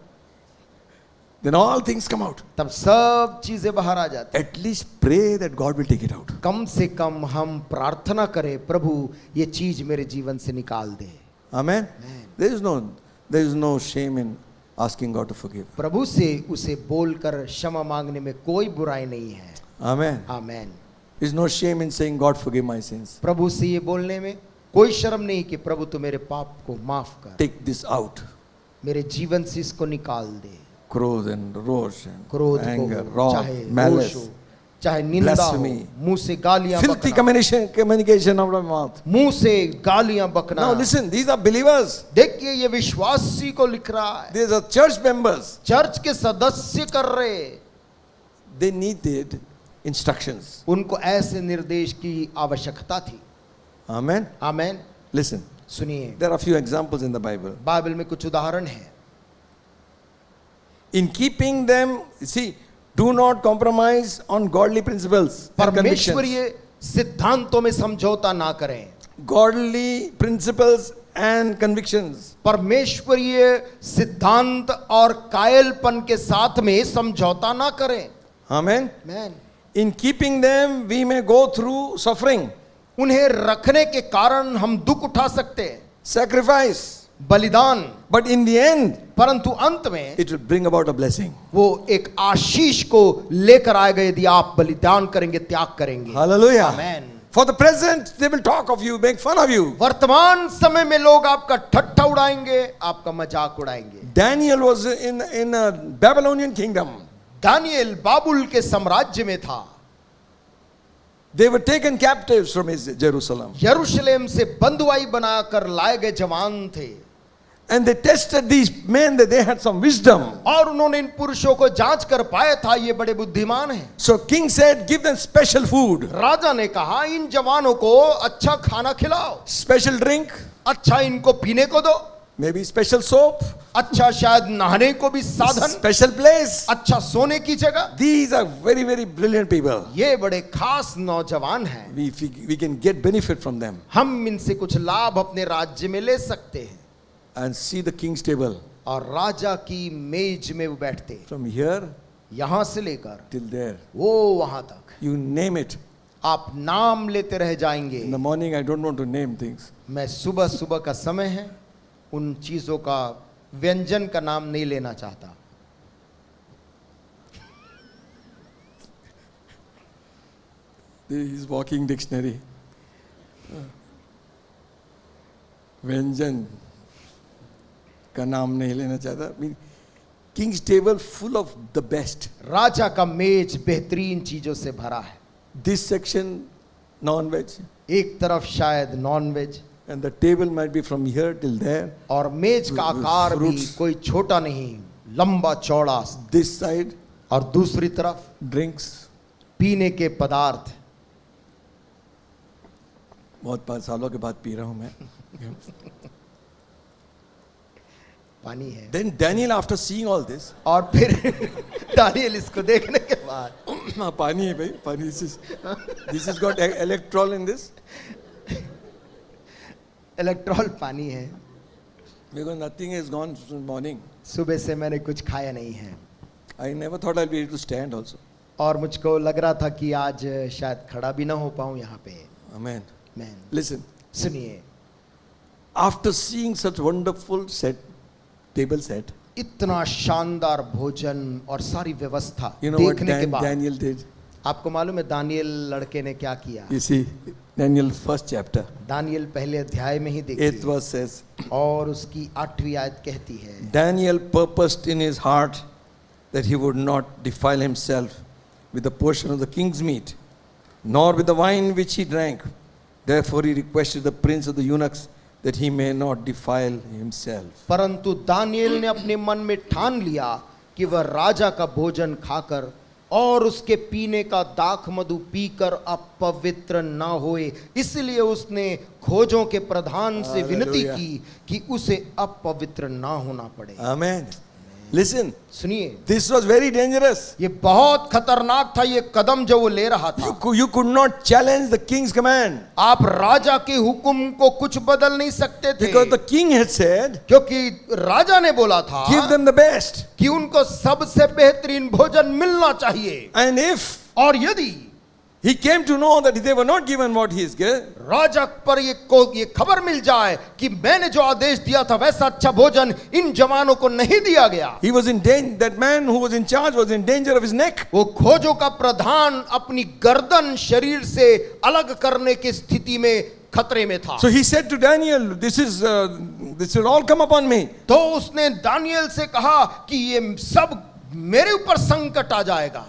Then all things come out. तब सब चीजें बाहर आ जाती हैं. At least pray that God will take it out. कम से कम हम प्रार्थना करें, प्रभु ये चीज मेरे जीवन से निकाल दे. Amen. There is no shame in asking God to forgive. प्रभु से उसे बोलकर क्षमा मांगने में कोई बुराई नहीं है. Amen. Amen. There is no shame in saying, God forgive my sins. प्रभु से ये बोलने में कोई शर्म नहीं कि प्रभु तू मेरे पाप को माफ कर, Take this out. मेरे जीवन से इसको निकाल दे. Cruelty and rosh and क्रोध anger, को, wrath, चाहे रोष malice, हो, चाहे निंदा हो, blasphemy, मुंह से गालियां filthy बकना, communication out of my mouth. मुंह से गालियां बकना. Now listen, these are believers. देखिए ये विश्वासी को लिख रहा है. These are church members. Church के सदस्य कर रहे, They needed instructions. उनको ऐसे निर्देश की आवश्यकता थी. Amen. आमेन. Listen, सुनिए, there are a few examples in the Bible. Bible में कुछ उदाहरण हैं. In keeping them, see, do not compromise on godly principles and convictions. परमेश्वरीय सिद्धांतों में समझौता ना करें. Godly principles and convictions. परमेश्वरीय सिद्धांत और कायलपन के साथ में समझौता ना करें. Amen. Amen. In keeping them, we may go through suffering, उन्हें रखने के कारण हम दुख उठा सकते हैं, sacrifice, बलिदान, but in the end, परंतु अंत में it will bring about a blessing. वो एक आशीष को लेकर आएगा यदि आप बलिदान करेंगे, त्याग करेंगे. Hallelujah. Amen. For the present, they will talk of you, make fun of you. वर्तमान समय में लोग आपका ठट्ठा उड़ाएंगे, आपका मजाक उड़ाएंगे. Daniel was in a Babylonian kingdom. दानियल बाबुल के साम्राज्य में था. They were taken captives from Jerusalem. यरूशलेम से बंधुआई बनाकर लाए गए जवान थे. And they tested these men that they had some wisdom. और उन्होंने इन पुरुषों को जांच कर पाया था ये बड़े बुद्धिमान हैं. So king said, give them special food, राजा ने कहा इन जवानों को अच्छा खाना खिलाओ, special drink, अच्छा इनको पीने को दो, maybe special soap, अच्छा शायद नहाने को भी साधन, special place. अच्छा सोने की जगह. These are very, very brilliant people. ये बड़े खास नौजवान हैं. We can get benefit from them. हम इनसे कुछ लाभ अपने राज्य में ले सकते हैं. And see the king's table. और राजा की मेज में वो बैठते, From here यहां से लेकर till there. वो वहां तक. You name it. आप नाम लेते रह जाएंगे. In the morning, I don't want to name things. मैं सुबह सुबह का समय है, उन चीजों का व्यंजन का नाम नहीं लेना चाहता. This is walking dictionary. व्यंजन का नाम नहीं लेना चाहता. King's table full of the best. राजा का मेज बेहतरीन चीजों से भरा है. This section non-veg. एक तरफ शायद non veg, And the table might be from here till there. और मेज का आकार भी Fruits. कोई छोटा नहीं, लंबा चौड़ा। This side, और दूसरी तरफ drinks. पीने के पदार्थ। बहुत 5 सालों के बाद पी रहा हूँ मैं. पानी है। Then Daniel, after seeing all this, और फिर दानियल इसको देखने के बाद, पानी है भाई, पानी. This has got electrol in this. Electral पानी है। Because nothing has gone since morning. सुबह से मैंने कुछ खाया नहीं है I never thought I'll be able to stand also. और मुझको लग रहा था कि आज शायद खड़ा भी ना हो पाऊं यहाँ पे। Amen. मैन Listen, सुनिए, after seeing such wonderful table set, इतना शानदार भोजन और सारी व्यवस्था you know what देखने के बाद, Daniel did? आपको मालूम है दानियल लड़के ने क्या किया? You see, Daniel first chapter, दानियल पहले अध्याय में ही देखिए 8th verse says, और उसकी 8वीं आयत कहती है, Daniel purposed in his heart that he would not defile himself with a portion of the king's meat, nor with the wine which he drank. Therefore he requested the prince of the eunuchs that he may not defile himself. परंतु दानियल ने अपने मन में ठान लिया कि वह राजा का भोजन खाकर और उसके पीने का दाख मधु पीकर अपवित्र ना होए, इसलिए उसने खोजों के प्रधान से विनती Hallelujah. की कि उसे अपवित्र ना होना पड़े। Amen. Listen, सुनिए, this was very dangerous. ये बहुत खतरनाक था ये कदम जो वो ले रहा था। You could not challenge the king's command. आप राजा के हुक्म को कुछ बदल नहीं सकते थे, Because the king had said, क्योंकि राजा ने बोला था give them the best. कि उनको सबसे बेहतरीन भोजन मिलना चाहिए। And if और यदि he came to know that they were not given what he is given, राजा पर ये खबर मिल जाए कि मैंने जो आदेश दिया था वैसा अच्छा भोजन इन जवानों को नहीं दिया गया, he was in danger. That man who was in charge was in danger of his neck. वो खोजों का प्रधान अपनी गर्दन शरीर से अलग करने की स्थिति में खतरे में था। So he said to Daniel, this will all come upon me. तो उसने दानियल से कहा कि ये सब मेरे ऊपर संकट आ जाएगा।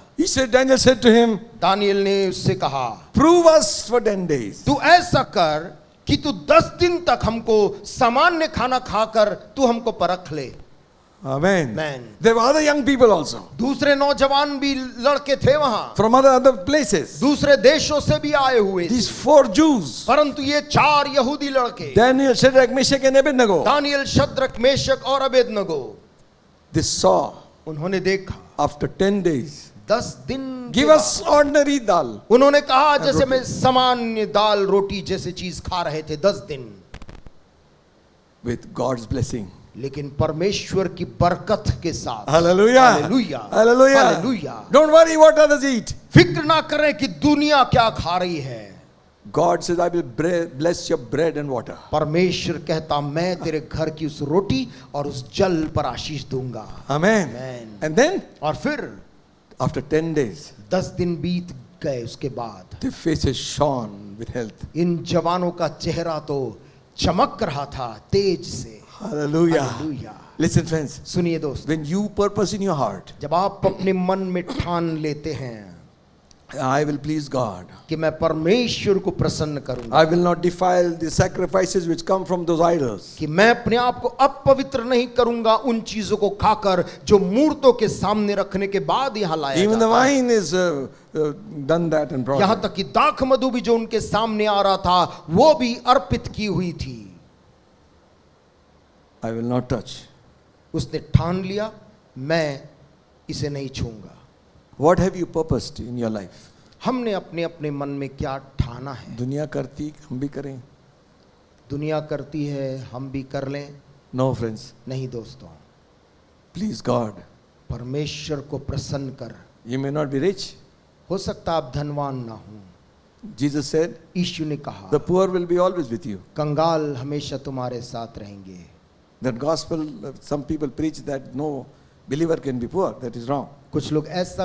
Daniel said to him, दानियल ने उससे कहा, prove us for 10 days. तू ऐसा कर कि तू 10 दिन तक हमको सामान्य खाना खाकर तू हमको परख ले। Amen. Amen. There were other young people also दूसरे नौजवान भी लड़के थे वहां, from other places. दूसरे देशों से भी आए हुए थे। These 4 Jews, परंतु ये 4 यहूदी लड़के, Daniel, Shadrach, Meshach and Abednego, दानियल, शद्रक, मेशक और अबेदनगो, they saw उन्होंने देखा after 10 days, 10 दिन give के us ordinary dal. बाद उन्होंने कहा जैसे रोटी। मैं सामान्य दाल रोटी जैसे चीज खा रहे थे 10 दिन, With God's blessing. लेकिन परमेश्वर की बरकत के साथ। Hallelujah. Hallelujah. Hallelujah. Hallelujah. Don't worry what others eat. फिक्र ना करें कि दुनिया क्या खा रही है। God says, I will bless your bread and water. परमेश्वर कहता मैं तेरे घर की उस रोटी और उस जल पर आशीष दूंगा। Amen. Amen. And then, और फिर after 10 days, 10 दिन बीत गए उसके बाद their faces shone with health. इन जवानों का चेहरा तो चमक रहा था तेज से। Hallelujah. Hallelujah. Listen, friends, सुनिए दोस्त, when you purpose in your heart, जब आप अपने मन में ठान लेते हैं I will please God. कि मैं परमेश्वर को प्रसन्न करूंगा, I will not defile the sacrifices which come from those idols. कि मैं अपने आप को अपवित्र नहीं करूंगा उन चीजों को खाकर जो मूर्तों के सामने रखने के बाद यहाँ लाया Even the जाता है। wine is done that and brought. यहाँ तक कि दाख मधु भी जो उनके सामने आ रहा था वो भी अर्पित की हुई थी। I will not touch. उसने ठान लिया मैं इसे नहीं छूंगा। What have you purposed in your life? हमने अपने अपने मन में क्या ठाना है? दुनिया करती हम भी करें? दुनिया करती है हम भी कर लें? No, friends. नहीं दोस्तों, Please God. परमेश्वर को प्रसन्न कर। You may not be rich. हो सकता आप धनवान ना हो। Jesus said, यीशु ने कहा the poor will be always with you. कंगाल हमेशा तुम्हारे साथ रहेंगे। That gospel, some people preach that no believer can be poor. That is wrong. कुछ लोग ऐसा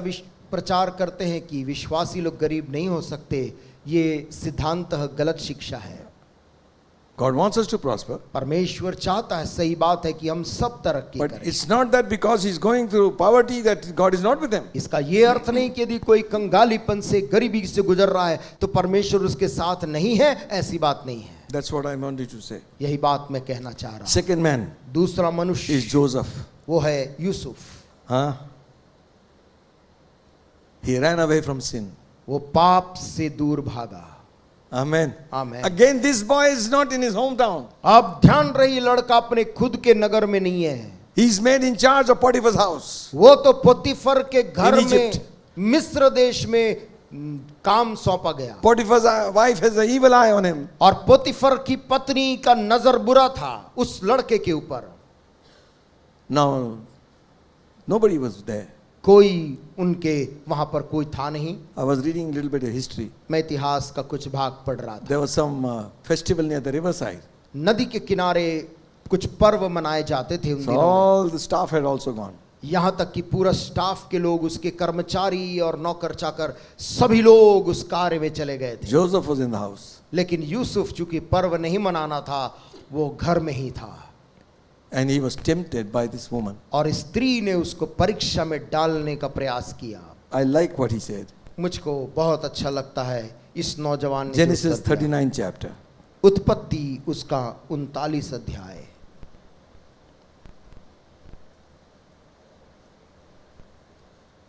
प्रचार करते हैं कि विश्वासी लोग गरीब नहीं हो सकते। ये सिद्धांतः गलत शिक्षा है। God wants us to prosper. परमेश्वर चाहता है, सही बात है कि हम सब तरक्की But करें। it's not that because he's going through poverty that God is not with him. इसका ये अर्थ नहीं कि यदि कोई कंगालीपन से गरीबी से गुजर रहा है तो परमेश्वर उसके साथ नहीं है, ऐसी बात नहीं है। That's what I wanted to say. यही बात मैं कहना चाह रहा हूं। Second man दूसरा मनुष्य is Joseph. वो है Yusuf. Huh? He ran away from sin. वो पाप से दूर भागा। Amen. Amen. Again, this boy is not in his hometown. अब ध्यान रही, लड़का अपने खुद के नगर में नहीं है। He's made in charge of Potiphar's house. वो तो पोतीफर के घर In Egypt. में मिस्र देश में काम सौंपा गया। Potiphar's wife has an evil eye on him. और पोतीफर की पत्नी का नजर बुरा था उस लड़के के ऊपर। Now, nobody was there. कोई उनके वहां पर कोई था नहीं। I was reading a little bit of history. मैं इतिहास का कुछ भाग पढ़ रहा था। There was some festival near the riverside. नदी के किनारे कुछ पर्व मनाए जाते थे उन So दिनों में। all the staff had also gone. यहाँ तक कि पूरा स्टाफ के लोग, उसके कर्मचारी और नौकर चाकर सभी लोग उस कार्य में चले गए थे। Joseph was in the house. लेकिन यूसुफ चूंकि पर्व नहीं मनाना था, वो घर में ही था। And he was tempted by this woman. और स्त्री ने उसको परीक्षा में डालने का प्रयास किया। I like what he said. मुझको बहुत अच्छा लगता है इस नौजवान ने जो Genesis उत्तर दिया। 39 chapter. उत्पत्ति उसका 39 अध्याय।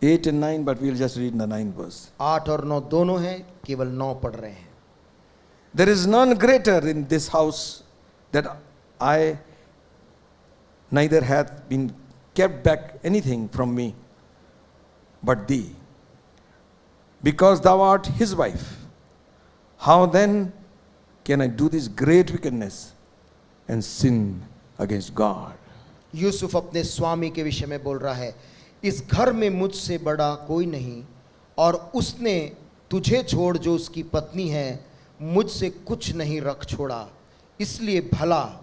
8 and 9, but we'll just read the 9th verse. 8 और 9 दोनों हैं, केवल 9 पढ़ रहे हैं। There is none greater in this house that I neither hath been kept back anything from me but thee, because thou art his wife. How then can I do this great wickedness and sin against God? Yusuf अपने स्वामी के विषय में बोल रहा है, इस घर में मुझसे बड़ा कोई नहीं, और उसने तुझे छोड़ जो उसकी पत्नी है मुझसे कुछ नहीं रख छोड़ा, इसलिए भला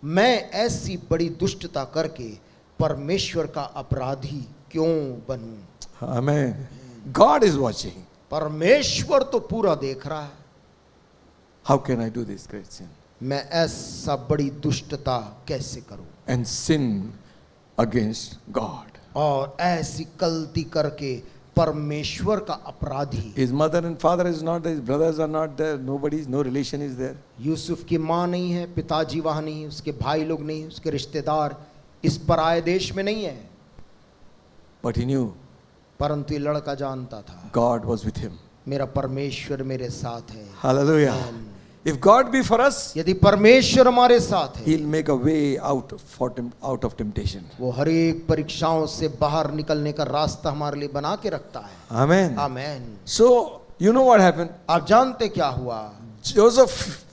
मैं ऐसी बड़ी दुष्टता करके परमेश्वर का अपराधी क्यों बनूं। Amen. God is watching. परमेश्वर तो पूरा देख रहा है। How can I do this great sin मैं ऐसा बड़ी दुष्टता कैसे करूं and sin against God? और ऐसी गलती करके परमेश्वर का अपराधी। His mother and father is not there, his brothers are not there, no relation is there. Yusuf की माँ नहीं है, पिताजी वहां नहीं है, उसके भाई लोग नहीं, उसके रिश्तेदार इस पराये देश में नहीं है। But he knew परंतु ये लड़का जानता था, God was with him. मेरा परमेश्वर मेरे साथ है। Hallelujah. If God be for us, यदि परमेश्वर हमारे साथ है, He'll make a way out of temptation. वो हर एक परीक्षाओं से बाहर निकलने का रास्ता हमारे लिए बना के रखता है। Amen. Amen. So, you know what happened? आप जानते क्या हुआ? Joseph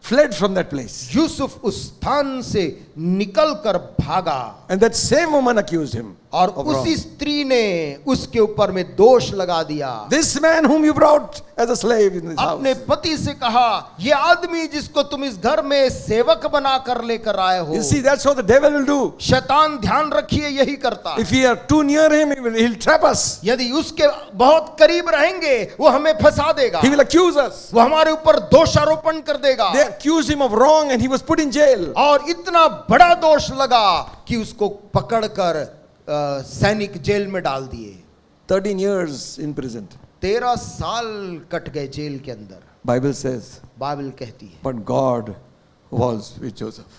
fled from that place. Yusuf उस स्थान से निकल कर भागा, And that same woman accused him. और of wrong. उसी स्त्री ने उसके ऊपर में दोष लगा दिया। This man whom you brought as a slave in this house. अपने पति से कहा, ये आदमी जिसको तुम इस घर में सेवक बना कर लेकर आए हो। You see, that's what the devil will do. शैतान ध्यान रखिए यही करता है। If we are too near him, he'll trap us. यदि उसके बहुत करीब रहेंगे वो हमें फंसा देगा, He will accuse us. वो हमारे ऊपर दोषारोपण कर देगा। They accused him of wrong and he was put in jail. और इतना बड़ा दोष लगा कि उसको पकड़कर सैनिक जेल में डाल दिए। 13 years in prison. 13 साल कट गए जेल के अंदर। Bible says, बाइबल कहती है, but God was with Joseph.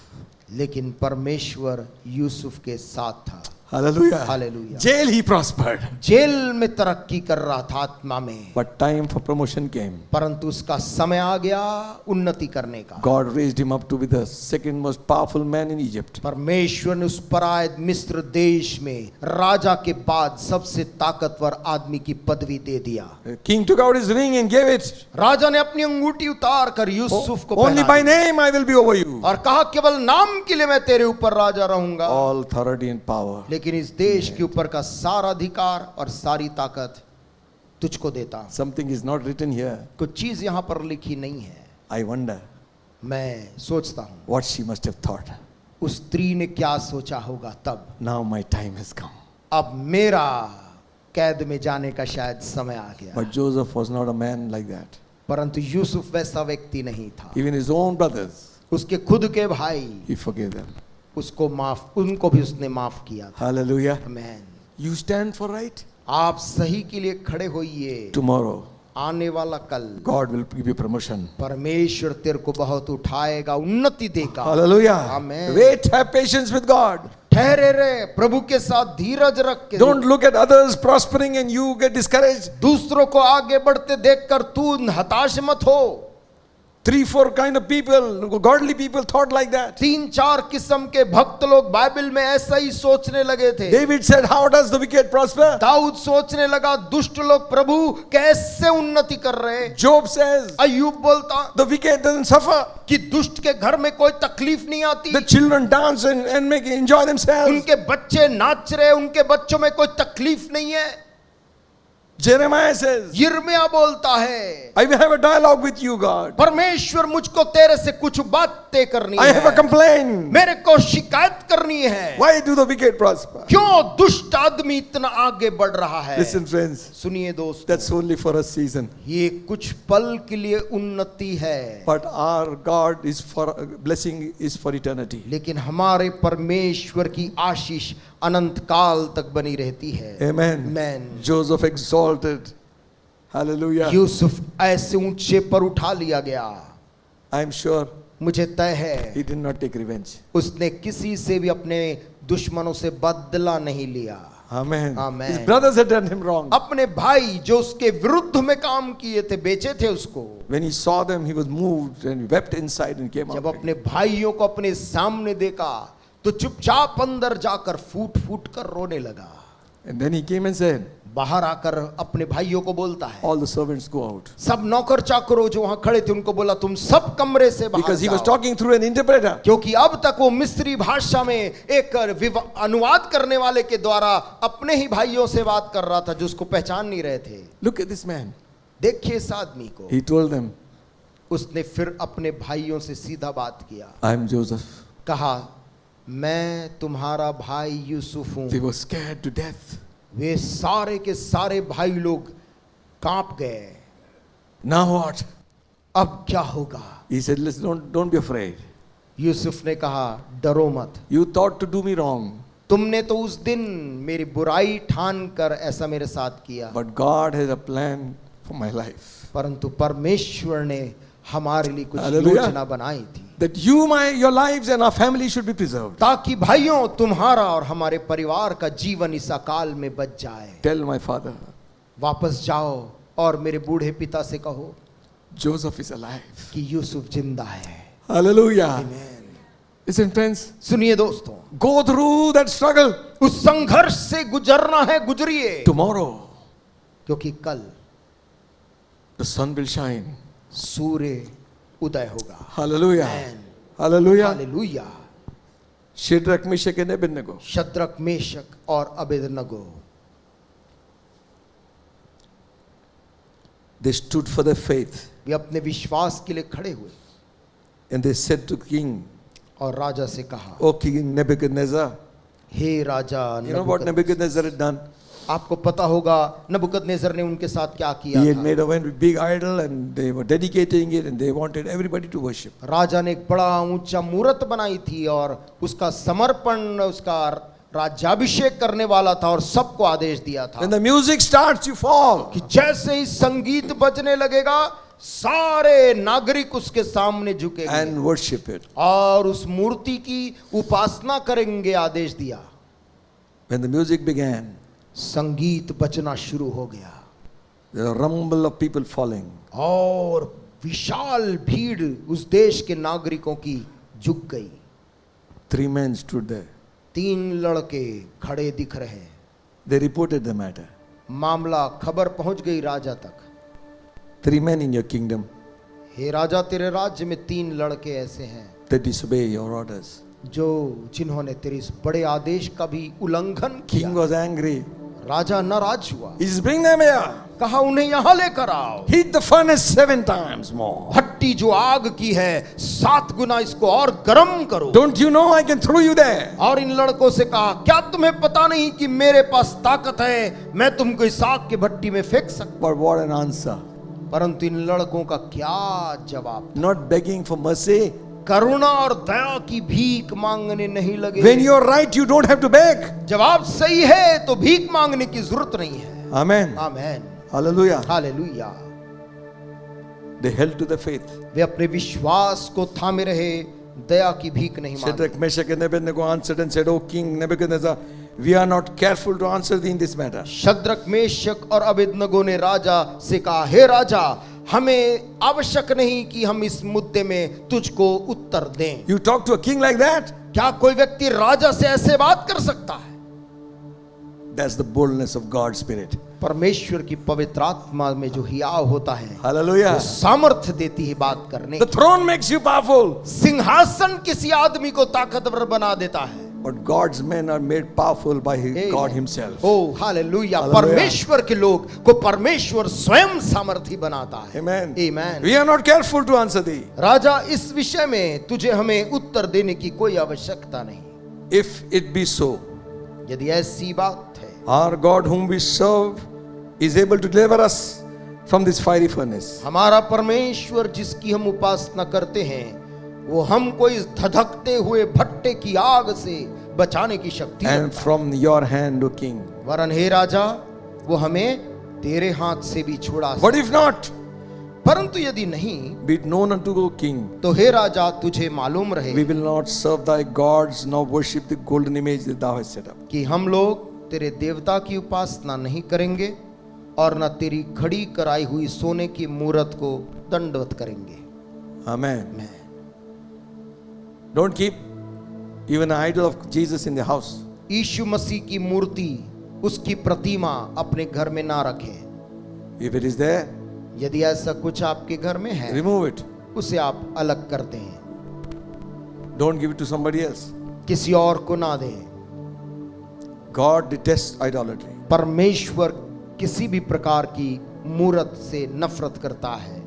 लेकिन परमेश्वर यूसुफ के साथ था। Hallelujah. Hallelujah. Jail he prospered. Jail में तरक्की कर रहा था आत्मा में, But time for promotion came. परंतु उसका समय आ गया उन्नति करने का। God raised him up to be the second most powerful man in Egypt. परमेश्वर ने उस पराये मिस्र देश में राजा के बाद सबसे ताकतवर आदमी की पदवी दे दिया। The king took out his ring and gave it. राजा ने अपनी अंगूठी उतार कर यूसुफ को Only पहना by the name I will be over you. और कहा, केवल नाम के लिए मैं तेरे ऊपर राजा रहूंगा, All authority and power. लेकिन इस देश के ऊपर का सारा अधिकार और सारी ताकत तुझको देता हूं। Something is not written here. कुछ चीज यहां पर लिखी नहीं है। I wonder मैं सोचता हूं what she must have thought. उस स्त्री ने क्या सोचा होगा तब। Now my time has come. अब मेरा कैद में जाने का शायद समय आ गया। But Joseph was not a man like that. परंतु यूसुफ वैसा व्यक्ति नहीं था। Even his own brothers, उसके खुद के भाई he forgave them. उनको भी उसने माफ किया था। Hallelujah. Amen. You stand for right. आप सही के लिए खड़े होइए। Tomorrow आने वाला कल God will give you promotion. परमेश्वर तेरे को बहुत उठाएगा, उन्नति देगा। Hallelujah. Amen. Wait, have patience with God. ठहरे रहे, प्रभु के साथ धीरज रख के। Don't look at others prospering and you get discouraged. दूसरों को आगे बढ़ते देखकर तू हताश मत हो। 3-4 kind of people, godly people thought like that. 3-4 किस्म के भक्त लोग बाइबल में ऐसा ही सोचने लगे थे। David said, how does the wicked prosper? Dawood सोचने लगा दुष्ट लोग प्रभु कैसे उन्नति कर रहे। Job says, अय्यूब बोलता the wicked doesn't suffer. कि दुष्ट के घर में कोई तकलीफ नहीं आती, The children dance and enjoy themselves. उनके बच्चे नाच रहे, उनके बच्चों में कोई तकलीफ नहीं है। Jeremiah says, यिर्मयाह बोलता है I will have a dialogue with you, God. परमेश्वर मुझको तेरे से कुछ बातें करनी I have a है, complaint. मेरे को शिकायत करनी है। Why do the wicked prosper? क्यों दुष्ट आदमी इतना आगे बढ़ रहा है? Listen, friends, सुनिए दोस्तों, that's only for a season. ये कुछ पल के लिए उन्नति है, But our God is for blessing is for eternity. लेकिन हमारे परमेश्वर की आशीष अनंत काल तक बनी रहती है। Amen. Amen. Joseph exalted. Hallelujah. Yusuf ऐसे ऊंचे पर उठा लिया गया। I am sure मुझे तय है he did not take revenge. उसने किसी से भी अपने दुश्मनों से बदला नहीं लिया। Amen. Amen. His brothers had done him wrong. अपने भाई जो उसके विरुद्ध में काम किए थे, बेचे थे उसको, When he saw them, he was moved and wept inside and came जब out. अपने भाइयों को अपने सामने देखा तो चुपचाप अंदर जाकर फूट फूट कर रोने लगा। And then he came and said, बाहर आकर अपने भाइयों को बोलता है, all the servants go out. सब नौकर चाकरों जो वहां खड़े थे उनको बोला तुम सब कमरे से बाहर Because he was जाओ। talking through an interpreter. क्योंकि अब तक वो मिस्री भाषा में एक अनुवाद करने वाले के द्वारा अपने ही भाइयों से बात कर रहा था जो उसको पहचान नहीं रहे थे। Look at this man. देखिए इस आदमी को। He told them, उसने फिर अपने भाइयों से सीधा बात किया, I am Joseph. कहा मैं तुम्हारा भाई यूसुफ हूं। They were scared to death. वे सारे के सारे भाई लोग कांप गए। Now what? अब क्या होगा? He said, listen, don't be afraid. Yusuf ने कहा डरो मत, You thought to do me wrong, तुमने तो उस दिन मेरी बुराई ठान कर ऐसा मेरे साथ किया, but God has a plan for my life. परंतु परमेश्वर ने हमारे लिए कुछ Hallelujah. योजना बनाई थी That your lives and our family should be preserved. ताकि भाइयों तुम्हारा और हमारे परिवार का जीवन इस अकाल में बच जाए। Tell my father, वापस जाओ और मेरे बूढ़े पिता से कहो Joseph is alive. कि यूसुफ जिंदा है। Hallelujah. Amen. Listen, friends, सुनिए दोस्तों, go through that struggle. उस संघर्ष से गुजरना है, गुजरिए, Tomorrow, क्योंकि कल the sun will shine. सूर्य उदय होगा। Hallelujah. Amen. Hallelujah. Hallelujah. Shadrach, Meshach, and Abednego. Shadrach, मेशक और अबेदनगो, They stood for their faith. वे अपने विश्वास के लिए खड़े हुए And they said to king, और राजा से कहा, O King Nebuchadnezzar, hey Raja you know what Nebuchadnezzar had done? आपको पता होगा नबूकदनेस्सर ने उनके साथ क्या किया He had था। made a very big idol and they were dedicating it and they wanted everybody to worship. राजा ने एक बड़ा ऊंचा मूर्त बनाई थी और उसका समर्पण, उसका राज्याभिषेक करने वाला था और सबको आदेश दिया था When the music starts, you fall. कि जैसे ही संगीत बजने लगेगा सारे नागरिक उसके सामने झुकेंगे And worship it. और उस मूर्ति की उपासना करेंगे, आदेश दिया। When the music began, संगीत बजना शुरू हो गया there was a rumble of people falling. और विशाल भीड़ उस देश के नागरिकों की झुक गई। 3 men stood there. 3 लड़के खड़े दिख रहे हैं। They reported the matter. मामला, खबर पहुंच गई राजा तक। 3 men in your kingdom हे राजा, तेरे राज्य में 3 लड़के ऐसे हैं that disobey your orders. जिन्होंने तेरे इस बड़े आदेश का भी उल्लंघन King किया। was angry. राजा नाराज हुआ, He says, bring them here. कहा उन्हें यहां लेकर आओ। Heat the furnace 7 times more. भट्टी जो आग की है 7 गुना इसको और गर्म करो। Don't you know I can throw you there? और इन लड़कों से कहा, क्या तुम्हें पता नहीं कि मेरे पास ताकत है, मैं तुमको इस आग की भट्टी में फेंक सकता। But what an answer. परंतु इन लड़कों का क्या जवाब। Not begging for mercy. करुणा और दया की भीख मांगने नहीं लगे। When you're right, you don't have to beg. जवाब सही है तो भीख मांगने की जरूरत नहीं है। Amen. Amen. Hallelujah. Hallelujah. They held to the faith. वे अपने विश्वास को थामे रहे, दया की भीख नहीं मांगी। Shadrach, Meshach, and Abednego answered and said, O King Nebuchadnezzar, we are not careful to answer thee in this matter. Shadrach, मेशक और अबेदनगो ने राजा से कहा, हे राजा, हमें आवश्यक नहीं कि हम इस मुद्दे में तुझको उत्तर दें। You talk to a king like that? क्या कोई व्यक्ति राजा से ऐसे बात कर सकता है? That's the boldness of God's Spirit. परमेश्वर की पवित्र आत्मा में जो हियाव होता है, Hallelujah. वो सामर्थ्य देती है बात करने The की। throne makes you powerful. सिंहासन किसी आदमी को ताकतवर बना देता है। But God's men are made powerful by Amen. God Himself. O hallelujah, Hallelujah. परमेश्वर के लोग को परमेश्वर स्वयं सामर्थी बनाता है। Amen. Amen. We are not careful to answer thee. राजा, इस विषय में तुझे हमें उत्तर देने की कोई आवश्यकता नहीं। If it be so, यदि ऐसी बात है, our God whom we serve is able to deliver us from this fiery furnace. हमारा परमेश्वर जिसकी हम उपासना करते हैं, वो हमको इस धधकते हुए भट्टे की आग से बचाने की शक्ति And रखता है। from your hand, O king. वरन हे राजा, वो हमें तेरे हाथ से भी छुड़ा What if not? परंतु यदि नहीं, Be it known unto O king, तो हे राजा, तुझे मालूम रहे we will not serve thy gods nor worship the golden image that thou hast set up. कि हम लोग तेरे देवता की उपासना नहीं करेंगे और न तेरी खड़ी कराई हुई सोने की मूरत को दंडवत करेंगे। Amen. Don't keep even an idol of Jesus in the house. यीशु मसीह की मूर्ति, उसकी प्रतिमा अपने घर में ना रखें। If it is there, यदि ऐसा कुछ आपके घर में है, remove it. उसे आप अलग कर दें, Don't give it to somebody else. किसी और को ना दें। God detests idolatry. परमेश्वर किसी भी प्रकार की मूरत से नफरत करता है।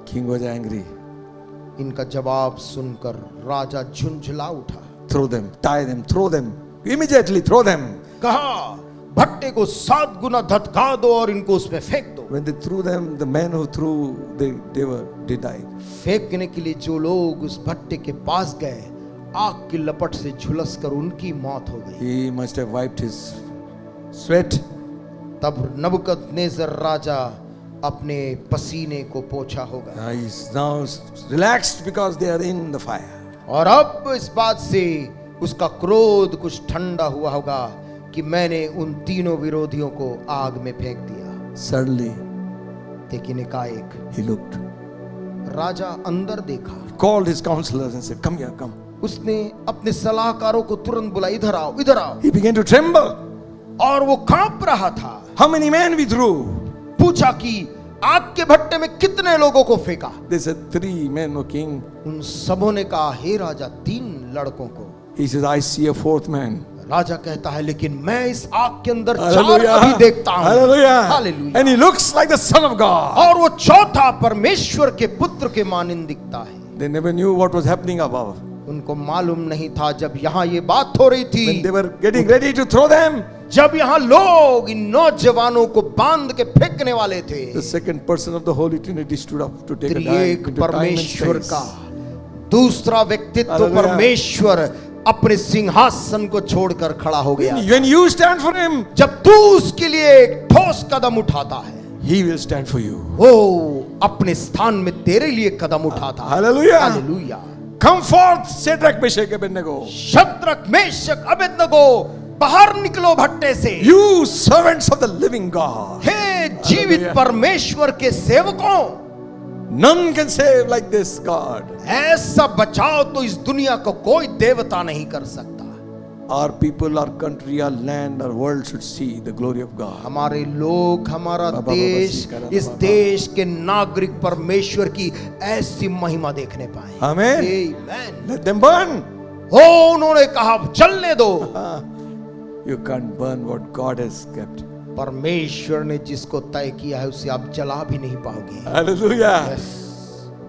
King was angry. इनका जवाब सुनकर राजा झुंझला उठा। Throw them, tie them, throw them. Immediately throw them. कहा, भट्टे को 7 गुना धधका दो और इनको उसमें फेंक दो। When they threw them, the men who threw, they died. फेंकने के लिए जो लोग उस भट्टे के पास गए, आग की लपट से झुलस कर उनकी मौत हो गई। He must have wiped his sweat. तब नबूकदनेस्सर राजा अपने पसीने को पोंछा होगा। He is now relaxed because they are in the fire. और अब इस बात से उसका क्रोध कुछ ठंडा हुआ होगा कि मैंने उन तीनों विरोधियों को आग में फेंक दिया। Suddenly, लेकिन एकाएक he looked, राजा अंदर देखा। called his counselors and said, "Come here, come." उसने अपने सलाहकारों को तुरंत बुलाया, इधर आओ, इधर आओ। He began to tremble. और वो कांप रहा था। How many men we threw? पूछा कि आग के भट्टे में कितने लोगों को फेंका? They said, 3 men, O king. उन सबों ने कहा, हे राजा, 3 लड़कों को। He says, I see a 4th man. राजा कहता है, लेकिन मैं इस आग के अंदर 4 Hallelujah. अभी देखता हूं। Hallelujah. Hallelujah. And he looks like the Son of God. और वो चौथा परमेश्वर के पुत्र के मानिंद दिखता है। They never knew what was happening above. उनको मालूम नहीं था जब यहाँ ये बात हो रही थी, When they were getting ready to throw them, जब यहाँ लोग इन नौजवानों को बांध के फेंकने वाले थे, the second person of the Holy Trinity stood up to take a dive त्रिएक into time and परमेश्वर space. का दूसरा व्यक्तित्व Hallelujah. परमेश्वर अपने सिंहासन को छोड़कर खड़ा हो गया। When you stand for him, जब तू उसके लिए एक ठोस कदम उठाता है, he will stand for you. वो अपने स्थान में तेरे लिए कदम उठाता है। Hallelujah. Hallelujah. Come forth, Shadrach, Meshach, Abednego. Shadrach, Meshach, Abednego, बाहर निकलो भट्टे से। You servants of the living God. हे जीवित Hallelujah. परमेश्वर के सेवकों, None can save like this God. ऐसा बचाव तो इस दुनिया को कोई देवता नहीं कर सकता। Our people, our country, our land, our world should see the glory of God. हमारे लोग, हमारा बाबा, देश, बाबा, इस बाबा। देश के नागरिक परमेश्वर की ऐसी महिमा देखने पाए। Amen. Amen. Let them burn. हो, उन्होंने कहा चलने दो। You can't burn what God has kept. परमेश्वर ने जिसको तय किया है उसे आप जला भी नहीं पाओगे। Hallelujah. Yes.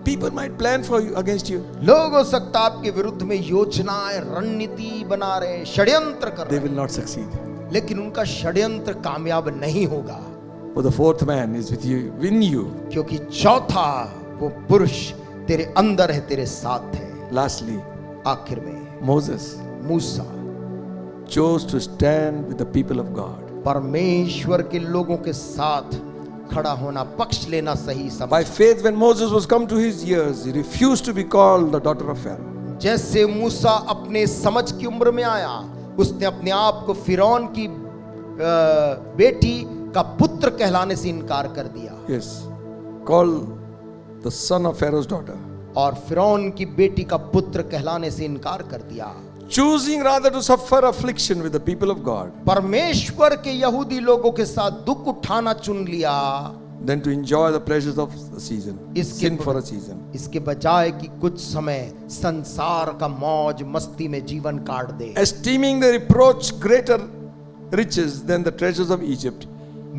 People might plan for you against you. लोग हो सकता आपके विरुद्ध में योजनाएं, रणनीति बना रहे, षड्यंत्र कर They रहे, will not succeed. लेकिन उनका षड्यंत्र कामयाब नहीं होगा, For the 4th man is with you, in you. क्योंकि चौथा वो पुरुष तेरे अंदर है, तेरे साथ है। Lastly, आखिर में Moses Musa chose to stand with the people of God. परमेश्वर के लोगों के साथ खड़ा होना, पक्ष लेना सही समझा। By faith, when Moses was come to his years, he refused to be called the daughter of Pharaoh. जैसे मूसा अपने समझ की उम्र में आया, उसने अपने आप को फिरौन की बेटी का पुत्र कहलाने से इनकार कर दिया। Yes, called the son of Pharaoh's daughter. और फिरौन की बेटी का पुत्र कहलाने से इनकार कर दिया। Choosing rather to suffer affliction with the people of God परमेश्वर के यहूदी लोगों के साथ दुख उठाना चुन लिया, than to enjoy the pleasures of the season, sin for a season. इसके बजाय कि कुछ समय संसार का मौज मस्ती में जीवन काट दे। Esteeming the reproach greater riches than the treasures of Egypt,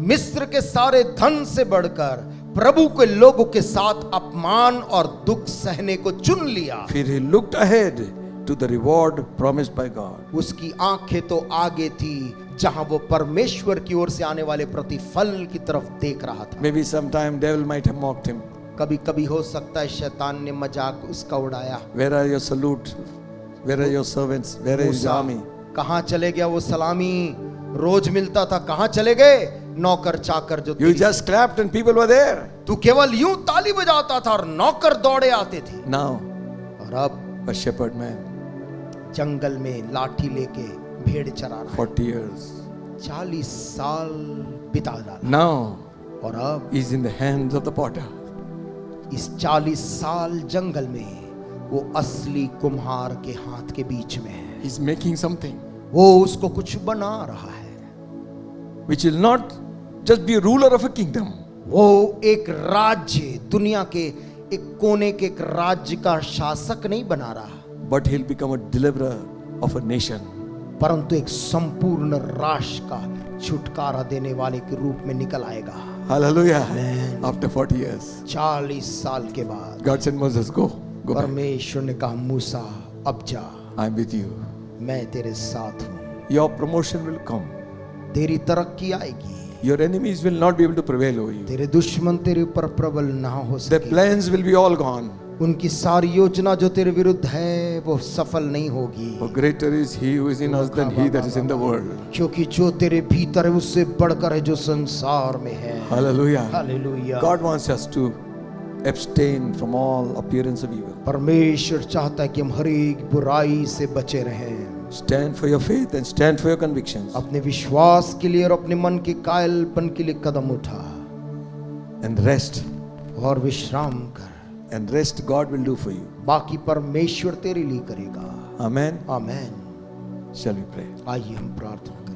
मिस्र के सारे धन से बढ़कर प्रभु के लोगों के साथ अपमान और दुख सहने को चुन लिया। for he looked ahead to the reward promised by God. उसकी आंखें तो आगे थी, जहां वो परमेश्वर की ओर से आने वाले प्रतिफल की तरफ देख रहा था। Maybe sometime devil might have mocked him. कभी कभी हो सकता है शैतान ने मजाक उसका उड़ाया। Where are your salute? Where are your servants? Where is the army? कहां चले गया वो सलामी? रोज मिलता था, कहां चले गए नौकर चाकर जो You just clapped and people were there. तू केवल यूं ताली बजाता था और नौकर दौड़े आते थे। Now, और अब a shepherd man, जंगल में लाठी लेके भेड़ चरा रहा है। 40 years. 40 साल बिता डाला। Now, और अब he's in the hands of the potter. इस 40 साल जंगल में वो असली कुम्हार के हाथ के बीच में है। He's making something वो उसको कुछ बना रहा है। which will not just be a ruler of a kingdom, वो एक राज्य, दुनिया के एक कोने के एक राज्य का शासक नहीं बना रहा, but he'll become a deliverer of a nation. परंतु एक संपूर्ण राष्ट्र का छुटकारा देने वाले के रूप में निकल आएगा। Hallelujah. Amen. After 40 years, 40 साल के बाद God said, Moses, go back. परमेश्वर ने कहा, मूसा अब जा, I'm with you. मैं तेरे साथ हूँ। Your promotion will come. तेरी तरक्की आएगी। Your enemies will not be able to prevail over you. तेरे दुश्मन तेरे ऊपर प्रबल ना हो Their सके। plans will be all gone. उनकी सारी योजना जो तेरे विरुद्ध है वो सफल नहीं होगी। For greater is he who is in us than he that is in the world. क्योंकि जो तेरे भीतर है उससे बढ़कर है जो संसार में है। Hallelujah. Hallelujah. God wants us to abstain from all appearance of evil. परमेश्वर चाहता है कि हम हर एक बुराई से बचे रहें। Stand for your faith and stand for your convictions. अपने विश्वास के लिए और अपने मन के कायलपन के लिए कदम उठा And rest. और विश्राम कर। And rest God will do for you. बाकी परमेश्वर तेरे लिए करेगा। Amen. Amen. Shall we pray? आइए हम प्रार्थना करें।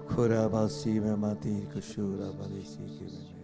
खुराबासी में माती कुशूरा बालीसी के में